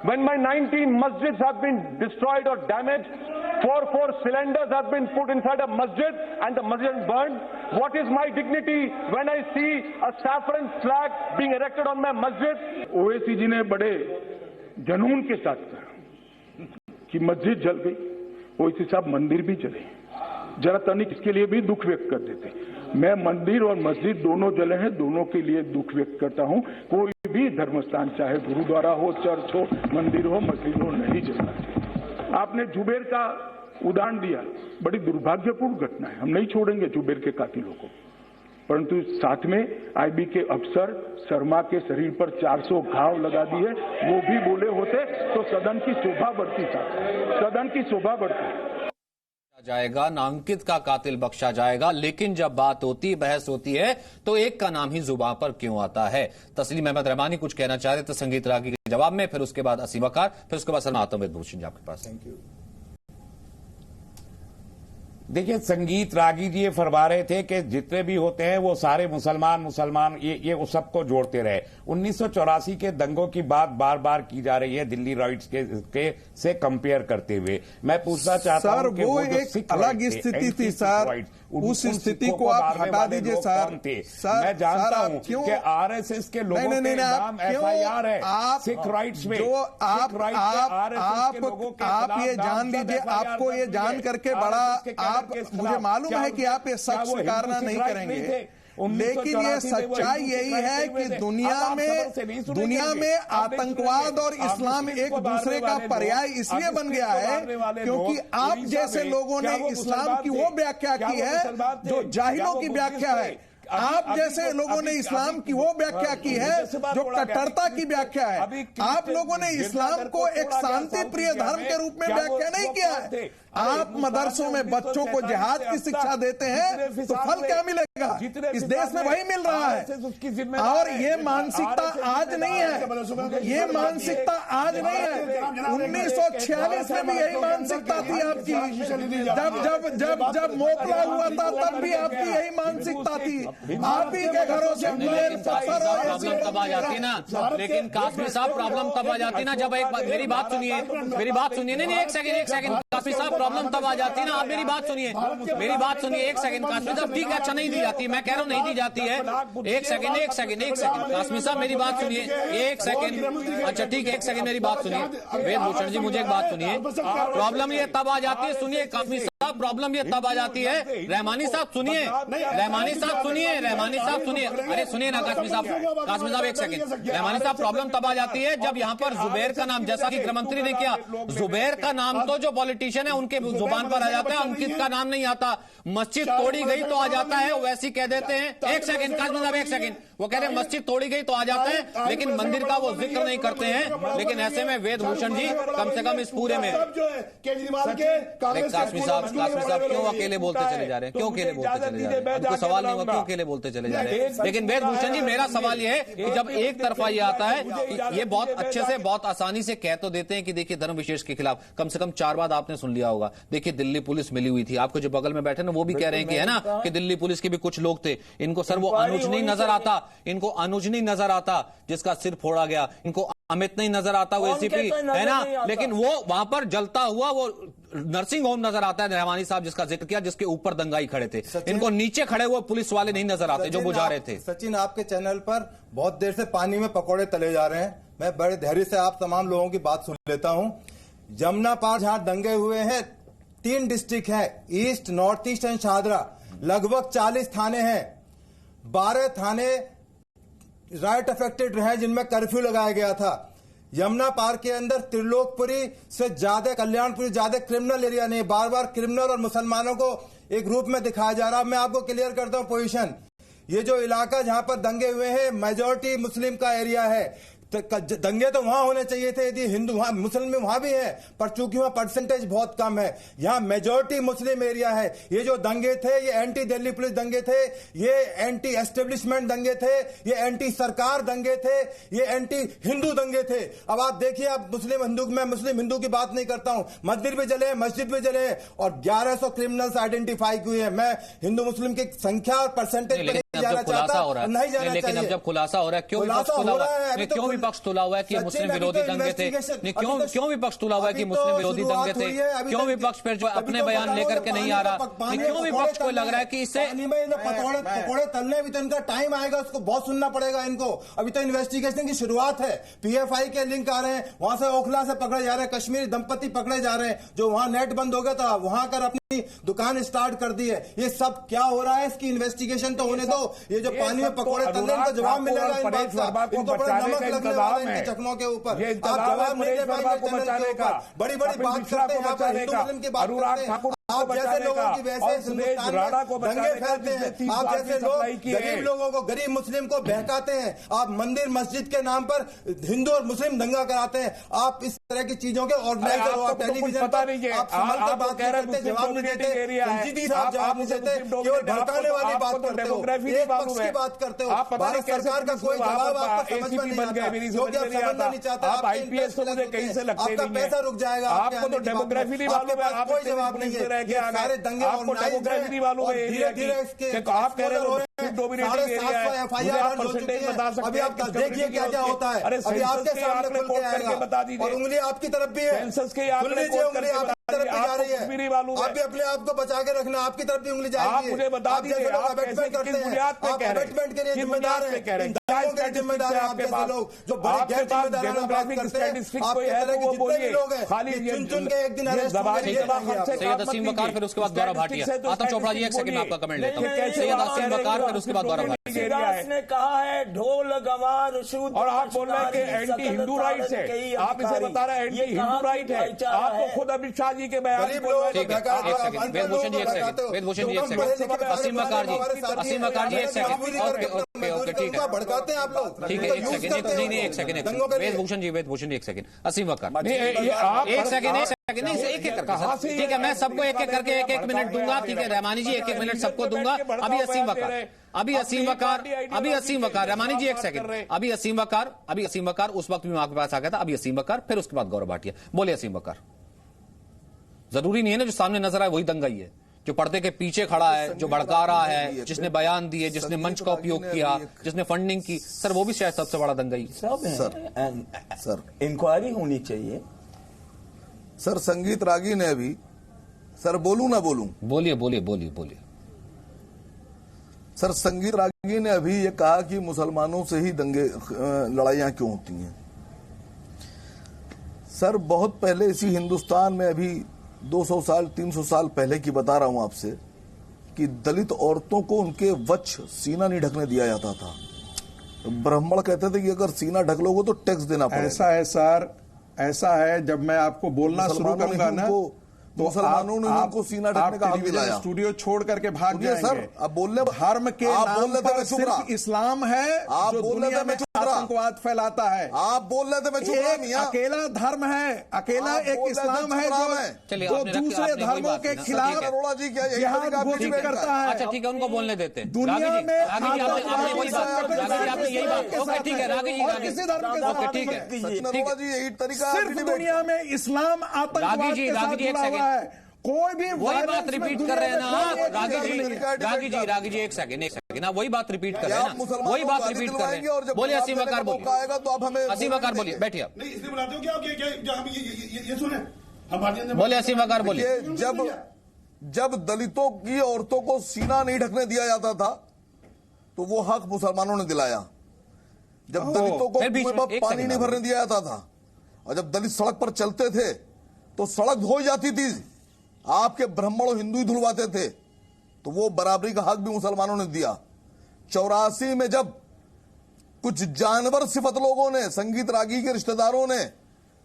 when my 19 masjids have been destroyed or damaged? 4 cylinders have been put inside a masjid and the masjid burned. What is my dignity when I see a saffron flag being erected on my masjid? Owaisi जी ने बड़े जनून के साथ कहा कि मस्जिद जल गई, ओवैसी साहब मंदिर भी जले। जरा तनिक इसके लिए भी दुख व्यक्त कर देते। मैं मंदिर और मस्जिद दोनों जले हैं, दोनों के लिए दुख व्यक्त करता हूं। कोई भी धर्मस्थान, चाहे गुरुद्वारा हो, चर्च हो, मंदिर हो, मस्जिद हो, नहीं जलना चाहिए। आपने जुबेर का उदाहरण दिया, बड़ी दुर्भाग्यपूर्ण घटना है। हम नहीं छोड़ेंगे जुबेर के कातिलों को, परंतु साथ में IB के अफसर शर्मा के शरीर पर 400 घाव लगा दिए, वो भी बोले होते तो सदन की शोभा बढ़ती, सदन की शोभा बढ़ती जाएगा, नामांकित का कातिल बख्शा जाएगा। लेकिन जब बात होती, बहस होती है, तो एक का नाम ही जुबान पर क्यों आता है? तस्लीम अहमद रहमानी कुछ कहना चाह रहे थे संगीत रागी के जवाब में, फिर उसके बाद असीम वकार, फिर उसके बाद सलमान आता हूं वेदभूषण जी आपके पास। Thank you. देखिए, संगीत रागी जी ये फरमा रहे थे कि जितने भी होते हैं वो सारे मुसलमान ये वो सबको जोड़ते रहे। 1984 के दंगों की बात बार बार की जा रही है दिल्ली राइट्स के से कंपेयर करते हुए। मैं पूछना चाहता हूं कि वो जो सिख अलग स्थिति थी सर, उस स्थिति को आप हटा दीजिए सर। मैं जानता हूं कि आरएसएस के लोगों के नाम FIR है सिख राइट्स में। जो आप ये जान लीजिए, आपको ये जान करके बड़ा मुझे मालूम है कि आप ये सच स्वीकारना नहीं करेंगे, लेकिन ये सच्चाई यही है कि दुनिया में आतंकवाद और इस्लाम एक दूसरे का पर्याय इसलिए बन गया है क्योंकि आप जैसे लोगों ने इस्लाम की वो व्याख्या की है जो जाहिलों की व्याख्या है। आप जैसे लोगों ने इस्लाम की वो व्याख्या की है जो कट्टरता की व्याख्या है। आप लोगों ने इस्लाम को एक शांति प्रिय धर्म के रूप में व्याख्या नहीं किया है। आप मदरसों में बच्चों को जिहाद की शिक्षा देते हैं तो फल क्या मिलेगा? इस देश में वही मिल रहा है। और ये मानसिकता आज नहीं है, ये मानसिकता आज नहीं है। 1946 में भी यही मानसिकता थी आपकी। जब मोपला हुआ था तब भी आपकी यही मानसिकता थी। आप ही के घरों से प्रॉब्लम तब आ जाती ना, लेकिन कासमी साहब प्रॉब्लम तब आ जाती ना जब मेरी बात सुनिए नहीं, एक सेकंड कासमी साहब, प्रॉब्लम तब आ जाती ना। आप मेरी बात सुनिए, एक सेकंड कासमी साहब। ठीक है, अच्छा नहीं दी जाती, मैं कह रहा हूं नहीं दी जाती है। एक सेकंड कासमी साहब मेरी बात सुनिए, एक सेकंड। अच्छा ठीक है, एक सेकंड मेरी बात सुनिए। वेद भूषण जी मुझे एक बात सुनिए। प्रॉब्लम ये तब आ जाती है, सुनिए कासमी साहब, प्रॉब्लम ये तब आ जाती है। रहमानी साहब सुनिए, अरे सुनिए ना कासमी साहब एक सेकंड। रहमानी साहब, प्रॉब्लम तब आ जाती है जब यहां पर जुबैर का नाम, जैसा कि गृहमंत्री ने किया, जुबैर का नाम तो जो पॉलिटिशियन है उनके जुबान पर आ जाता है, अंकित का नाम नहीं आता। मस्जिद तोड़ी गई तो आ जाता है, वैसे कह देते हैं। एक सेकंड कासमी साहब, एक सेकंड। वो कह रहे हैं मस्जिद तोड़ी गई तो आ जाता है, लेकिन मंदिर का वो जिक्र नहीं करते हैं। लेकिन ऐसे में वेद भूषण जी कम से कम इस पूरे में कासमी साहब क्यों अकेले बोलते चले जा रहे हैं? क्यों अकेले बोलते चले जा रहे हैं? उनको सवाल नहीं हुआ क्यों अकेले बोलते चले जा रहे हैं? लेकिन वेद भूषण जी मेरा सवाल यह है कि जब एक तरफा ये आता है, ये बहुत अच्छे से बहुत आसानी से कह तो देते हैं कि देखिए धर्म विशेष के खिलाफ, कम से कम 4 बार आपने सुन लिया होगा। देखिए दिल्ली पुलिस मिली हुई थी, आपको जो बगल में बैठे ना वो भी कह रहे हैं कि है ना कि दिल्ली पुलिस के भी कुछ लोग थे। इनको सर वो अनुज नहीं नजर आता जिसका सिर फोड़ा गया, इनको अमित नहीं नजर आता, वो एसीपी है ना, लेकिन वो वहां पर जलता हुआ वो नर्सिंग होम नजर आता है। रहमानी साहब जिसका जिक्र किया, जिसके ऊपर दंगाई खड़े थे, इनको नीचे खड़े हुए पुलिस वाले नहीं नजर आते जो बुझा रहे थे। सचिन, आपके चैनल पर बहुत देर से पानी में पकौड़े तले जा रहे हैं। मैं बड़े धैर्य से आप तमाम लोगों की बात सुन लेता हूं। जमुना पार जहां दंगे हुए हैं, 3 डिस्ट्रिक्ट है, east, north east and Shahdara. लगभग 40 थाने हैं, 12 थाने राइट अफेक्टेड रहे जिनमें कर्फ्यू लगाया गया था। यमुना पार के अंदर त्रिलोकपुरी से ज्यादा, कल्याणपुरी ज्यादा क्रिमिनल एरिया नहीं। बार बार क्रिमिनल और मुसलमानों को एक रूप में दिखाया जा रहा है। मैं आपको क्लियर करता हूं पोजीशन। ये जो इलाका जहां पर दंगे हुए हैं, मेजोरिटी मुस्लिम का एरिया है। दंगे तो वहां होने चाहिए थे यदि हिंदू, वहां मुस्लिम वहां भी है, पर चूंकि वहां परसेंटेज बहुत कम है। यहां मेजोरिटी मुस्लिम एरिया है। ये जो दंगे थे, ये एंटी दिल्ली पुलिस दंगे थे, ये एंटी एस्टेब्लिशमेंट दंगे थे, ये एंटी सरकार दंगे थे, ये एंटी हिंदू दंगे थे। अब आप देखिए, आप मुस्लिम हिंदू, मैं मुस्लिम हिंदू की बात नहीं करता हूं, मंदिर भी जले, मस्जिद भी जले और 1100 क्रिमिनल्स आइडेंटिफाई हुए हैं। मैं हिंदू मुस्लिम की संख्या और परसेंटेज पर नहीं जाना चाहता, नहीं जाना चाहिए। लेकिन जब खुलासा हो रहा है, क्यों विपक्ष तुला हुआ है कि मुस्लिम विरोधी दंगे थे? क्यों विपक्ष तुला हुआ है कि मुस्लिम विरोधी दंगे थे? क्यों विपक्ष पर जो अपने बयान लेकर के नहीं आ रहा? क्यों विपक्ष को लग रहा है कि इससे पकौड़े तलने भी तो इनका टाइम आएगा, उसको बहुत सुनना पड़ेगा इनको। अभी तो इन्वेस्टिगेशन की शुरुआत है। PFI के लिंक आ रहे हैं, वहां से ओखला से पकड़े जा रहे हैं, कश्मीरी दंपति पकड़े जा रहे हैं, जो वहां नेट बंद हो गया था वहां कर अपनी दुकान स्टार्ट कर दी है। ये सब क्या हो रहा है, इसकी इन्वेस्टिगेशन तो होने दो। ये जो पानी में पकौड़े तलने का जवाब मिलेगा इन बात का। इनको बड़ा नमक लगने वाला है इनके चखनों के ऊपर। आप जवाब नहीं दे पाएंगे चैनल के ऊपर। बड़ी बड़ी बात करते हैं, आप हिंदू मुस्लिम की बात करते हैं। आप जैसे लोगों की वैसे हिंदुस्तान में दंगे फैलते हैं। आप जैसे लोग गरीब लोगों को, गरीब मुस्लिम को बहकाते हैं। आप मंदिर मस्जिद के नाम पर हिंदू और मुस्लिम दंगा कराते हैं। आप इस तरह की चीजों के ऑर्गेनाइजर हो, टेलीविजन पर आप संभल कर बात करते, जवाब नहीं देते। संजीदी साहब जवाब नहीं देते, केवल भड़काने वाली बात करते हो, एक पक्ष की बात करते हो। भारत सरकार का कोई जवाब आपको समझ में नहीं आता, क्योंकि आप समझना नहीं चाहते। आप IPS तो मुझे कहीं से लगते नहीं है, आपका पैसा रुक जाएगा, आपको तो डेमोग्राफी नहीं मालूम है, आप कोई जवाब नहीं है। रह के आ सारे गए। दंगे आपको डेमोक्रेसी नहीं मालूम है एरिया की, कि आप कह रहे हो डोमिनेटिंग एरिया है, मुझे आप परसेंटेज बता सकते हैं। अभी आप देखिए क्या क्या होता है। अरे अभी आपके सामने खुल के आएगा बता दीजिए, और उंगली आपकी तरफ भी है। सेंसस के आंकड़े कोट करके आपकी तरफ भी जा रही है। भी नहीं मालूम आप भी अपने आप को बचा के रखना, आपकी तरफ भी उंगली जाएगी। आप मुझे बता दीजिए, आप अबेटमेंट करते हैं, आप अबेटमेंट के लिए जिम्मेदार हैं, जिम्मेदार हैं आपके लोग जो बड़े गैर जिम्मेदाराना बात करते हैं। आपके तरह के जितने भी लोग हैं चुन चुन के एक दिन अरेस्ट होंगे। सैयद असीम वकार, फिर उसके बाद गौरव भाटिया। आतम चोपड़ा जी, एक सेकंड में आपका कमेंट लेता हूँ। सैयद असीम वकार, फिर उसके बाद गौरव भाटिया। ने कहा है ढोल गवार शूद, और आप बोल रहे हैं कि एंटी हिंदू राइट्स है, आप इसे बता रहे हैं एंटी हिंदू राइट है। आपको खुद अमित शाह जी के बयान वेदभूषण जी एक सेकंड, वेदभूषण जी एक सेकंड, असीम वकार जी, असीम वकार जी एक सेकंड। ओके ठीक है, भड़काते हैं आप लोग। ठीक है, एक सेकंड, नहीं एक सेकंड, वेदभूषण जी एक सेकंड, असीम वकार एक सेकंड, एक एक करके। ठीक है, मैं सबको एक एक करके एक मिनट दूंगा। ठीक है रहमानी जी, एक मिनट सबको दूंगा। अभी असीम वकार, रहमानी जी एक सेकंड। अभी असीम वकार उस वक्त भी मैं आपके पास आ गया था। अभी असीम वकार, फिर उसके बाद गौरव भाटिया। बोले असीम वकार। जरूरी नहीं है ना जो सामने नजर आए वही दंगाई है, जो पर्दे के पीछे खड़ा है, जो भड़का रहा है, जिसने बयान दिए, जिसने मंच का उपयोग किया, जिसने फंडिंग की, सर वो भी शायद सबसे बड़ा दंगाई। सर इंक्वायरी होनी चाहिए। सर संगीत रागी ने अभी, सर बोलूं ना बोलूं? बोलिए। सर संगीत रागी ने अभी ये कहा कि मुसलमानों से ही दंगे लड़ाइयां क्यों होती हैं। सर बहुत पहले इसी हिंदुस्तान में, अभी 200 साल 300 साल पहले की बता रहा हूं आपसे, कि दलित औरतों को उनके वच्छ सीना नहीं ढकने दिया जाता था। ब्राह्मण कहते थे कि अगर सीना ढक लोगे तो टैक्स देना पड़ेगा। ऐसा है सर, ऐसा है। जब मैं आपको बोलना शुरू करूंगा ना तो मुसलमानों ने उनको सीना ढकने का हक दिलाया। स्टूडियो छोड़ करके भाग जाएंगे। सर अब बोलने धर्म के नाम पर सिर्फ इस्लाम है जो दुनिया में आतंकवाद फैलाता है। आप बोल रहे थे, मैं चुप रहा मियां। अकेला धर्म है, अकेला एक इस्लाम है जो दूसरे धर्मों के खिलाफ जिहाद घोषित करता है। अच्छा ठीक है, उनको बोलने देते हैं। दुनिया में ठीक है रागी जी, किसी धर्म के साथ ठीक है, यही तरीका सिर्फ दुनिया में इस्लाम आतंकवाद के साथ जुड़ा हुआ है। कोई भी वही बात रिपीट कर रहे हैं ना आप। रागी जी एक सेकंड ना, वही बात रिपीट कर रहे हैं ना, वही बात रिपीट कर रहे हैं। बोलिए असीम वकार, बोलिए। तो आप हमें असीम वकार बोलिए, बैठिए आप। नहीं इसलिए बुलाते हो क्या हम ये सुने हम बोले असीम वकार बोलिए। जब दलितों की औरतों को सीना नहीं ढकने दिया जाता था तो वो हक मुसलमानों ने दिलाया। जब दलितों को कुएं में पानी नहीं भरने दिया जाता था और जब दलित सड़क पर चलते थे तो सड़क धोई जाती थी, आपके ब्राह्मण और हिंदू ही धुलवाते थे, तो वो बराबरी का हक भी मुसलमानों ने दिया। 84 में जब कुछ जानवर सिफत लोगों ने, संगीत रागी के रिश्तेदारों ने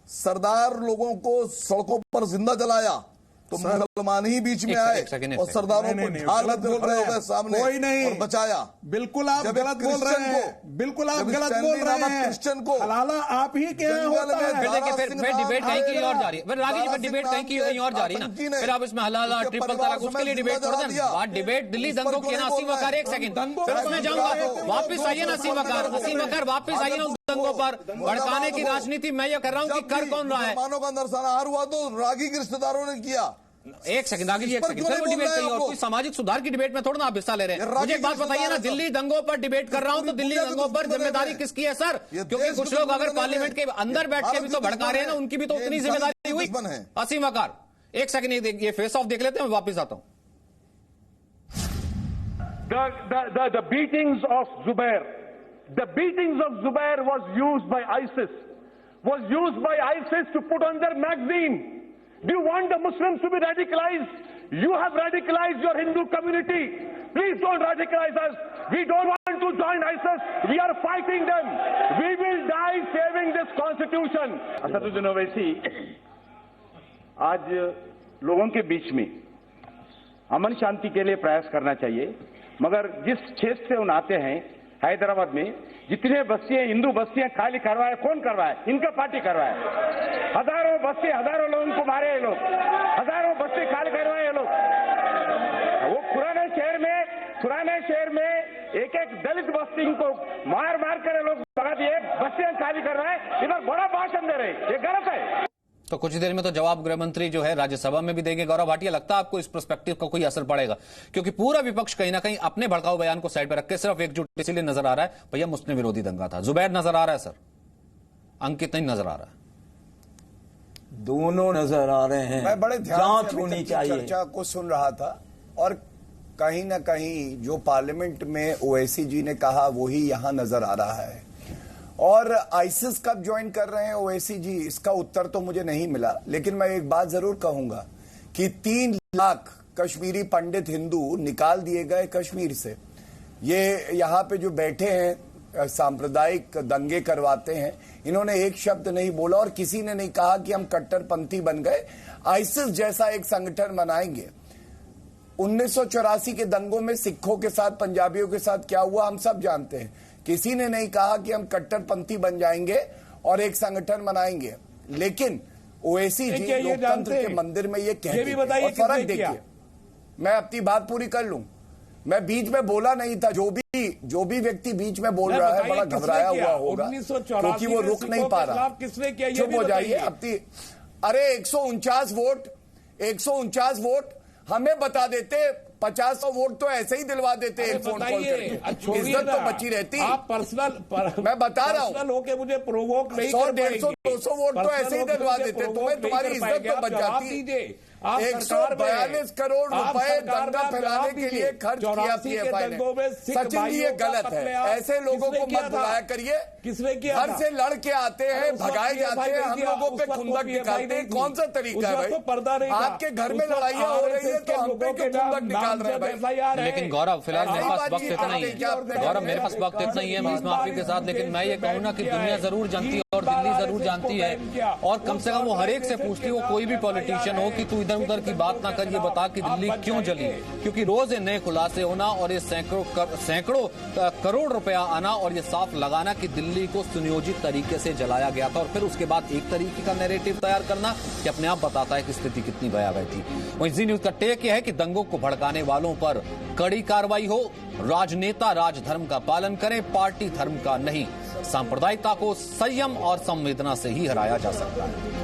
सरदार लोगों को सड़कों पर जिंदा जलाया तो मुसलमान ही बीच में आए और सरदारों को ढाल बोल रहे हो सामने कोई नहीं और बचाया। बिल्कुल आप गलत बोल रहे हैं, बिल्कुल आप गलत बोल रहे हैं। क्रिश्चियन को हलाला आप ही के यहाँ होता है। फिर डिबेट कहीं की और जा रही है। फिर रागी जी फिर डिबेट कहीं की कहीं और जा रही है ना। फिर आप इसमें हलाला ट्रिपल तलाक उसके लिए डिबेट छोड़ दें। बात डिबेट दिल्ली दंगों की ना। असीम वकार एक सेकंड, फिर उसमें जाऊंगा। वापिस आइए ना असीम वकार वापिस आइए ना उस दंगों पर भड़काने की राजनीति। मैं ये कर रहा हूँ कि कर कौन रहा है। मुसलमानों का नरसंहार हुआ तो रागी के रिश्तेदारों ने किया। एक सेकंड रागी जी, एक सेकंड, फिर वो डिबेट कहीं और। कोई सामाजिक सुधार की डिबेट में थोड़ा ना आप हिस्सा ले रहे हैं। मुझे एक बात बताइए ना, दिल्ली दंगों पर डिबेट कर रहा हूं तो दिल्ली दंगों पर जिम्मेदारी किसकी है सर? क्योंकि कुछ लोग अगर पार्लियामेंट के अंदर बैठ के भी तो भड़का रहे हैं ना, उनकी भी तो उतनी जिम्मेदारी हुई। असीम वकार एक सेकंड, ये फेस ऑफ देख लेते हैं, मैं वापिस आता हूं। The beatings of Zubair was used by ISIS to put on their magazine. Do you want the Muslims to be radicalized? You have radicalized your Hindu community. Please don't radicalize us. We don't want to join ISIS. We are fighting them. We will die saving this constitution. Asaduddin Owaisi, आज लोगों के बीच में अमन शांति के लिए प्रयास करना चाहिए, मगर जिस क्षेत्र से उन आते हैं हैदराबाद में, जितने बस्तियां हिंदू बस्तियां खाली करवाए, कौन करवाए? इनका पार्टी करवाए। हजारों बस्ती, हजारों लोगों को मारे ये लोग, हजारों बस्ती खाली करवाए ये लोग। वो पुराने शहर में एक एक दलित बस्ती को मार कर लोग भगा दिए, बस्तियां खाली करवाए, इधर बड़ा भाषण दे रहे, ये गलत है। तो कुछ ही देर में तो जवाब गृह मंत्री जो है राज्यसभा में भी देंगे। गौरव भाटिया, लगता है आपको इस पर्सपेक्टिव का कोई असर पड़ेगा? क्योंकि पूरा विपक्ष कहीं ना कहीं अपने भड़काऊ बयान को साइड पर रख के सिर्फ एकजुट इसीलिए नजर आ रहा है भैया मुस्लिम विरोधी दंगा था। जुबैर नजर आ रहा है सर, अंकित नहीं नजर आ रहा है? दोनों नजर आ रहे हैं। मैं बड़े ध्यान जांच से होनी चाहिए। चर्चा को सुन रहा था और कहीं ना कहीं जो पार्लियामेंट में ओवैसी जी ने कहा वही यहां नजर आ रहा है। और आईसिस कब ज्वाइन कर रहे हैं ओवैसी जी, इसका उत्तर तो मुझे नहीं मिला, लेकिन मैं एक बात जरूर कहूंगा कि 3 लाख कश्मीरी पंडित हिंदू निकाल दिए गए कश्मीर से। ये यहां पे जो बैठे हैं सांप्रदायिक दंगे करवाते हैं, इन्होंने एक शब्द नहीं बोला और किसी ने नहीं कहा कि हम कट्टरपंथी बन गए, आईसिस जैसा एक संगठन बनाएंगे। 1984 के दंगों में सिखों के साथ, पंजाबियों के साथ क्या हुआ हम सब जानते हैं। किसी ने नहीं कहा कि हम कट्टरपंथी बन जाएंगे और एक संगठन बनाएंगे, लेकिन ओवैसी जी लोकतंत्र के मंदिर में ये कहते हैं। और फर्क देखिए, मैं अपनी बात पूरी कर लूं, मैं बीच में बोला नहीं था। जो भी व्यक्ति बीच में बोल रहा है बड़ा घबराया हुआ होगा क्योंकि वो रुक नहीं पा रहा। चुप हो जाइए अपनी। अरे 149 वोट हमें बता देते, 50 वोट तो ऐसे ही दिलवा देते हैं फोन कॉल करके, इज्जत तो बची रहती। आप पर्सनल मैं बता रहा हूँ होके मुझे प्रोवोक नहीं 100, 150, 200 वोट तो ऐसे ही दिलवा देते, तुम्हें तुम्हारी इज्जत तो बच जाती। 142 करोड़ रुपए दंगा फैलाने के लिए खर्च किया पीएफआई ने। सचिन जी ये गलत है, ऐसे लोगों को मत बुलाया करिए। किसने किया? घर से लड़के आते हैं, भगाए जाते हैं, हम लोगों पे खुंदक निकालते हैं। कौन सा तरीका है भाई? आपके घर में लड़ाइयां हो रही है तो हम पे खुंदक निकाल रहे हैं भाई। लेकिन गौरव फिलहाल मेरे पास वक्त इतना ही है, गौरव मेरे पास वक्त इतना ही है माफी के साथ, लेकिन मैं ये कहूंगा कि दुनिया जरूर जानती है और दिल्ली जरूर जानती है, और कम से कम वो हर एक से पूछती है, वो कोई भी पॉलिटिशियन हो, कि तू इधर उधर की बात ना कर, ये बता कि दिल्ली क्यों जली। क्योंकि रोज नए खुलासे होना और ये सैकड़ों करोड़ रुपया आना और ये साफ लगाना कि दिल्ली को सुनियोजित तरीके से जलाया गया था, और फिर उसके बाद एक तरीके का नैरेटिव तैयार करना कि अपने आप बताता है कि स्थिति कितनी भयावह थी। वहीं जी न्यूज का टेक यह है कि दंगों को भड़काने वालों पर कड़ी कार्रवाई हो, राजनेता राजधर्म का पालन करें, पार्टी धर्म का नहीं। सांप्रदायिकता को संयम और संवेदना से ही हराया जा सकता है।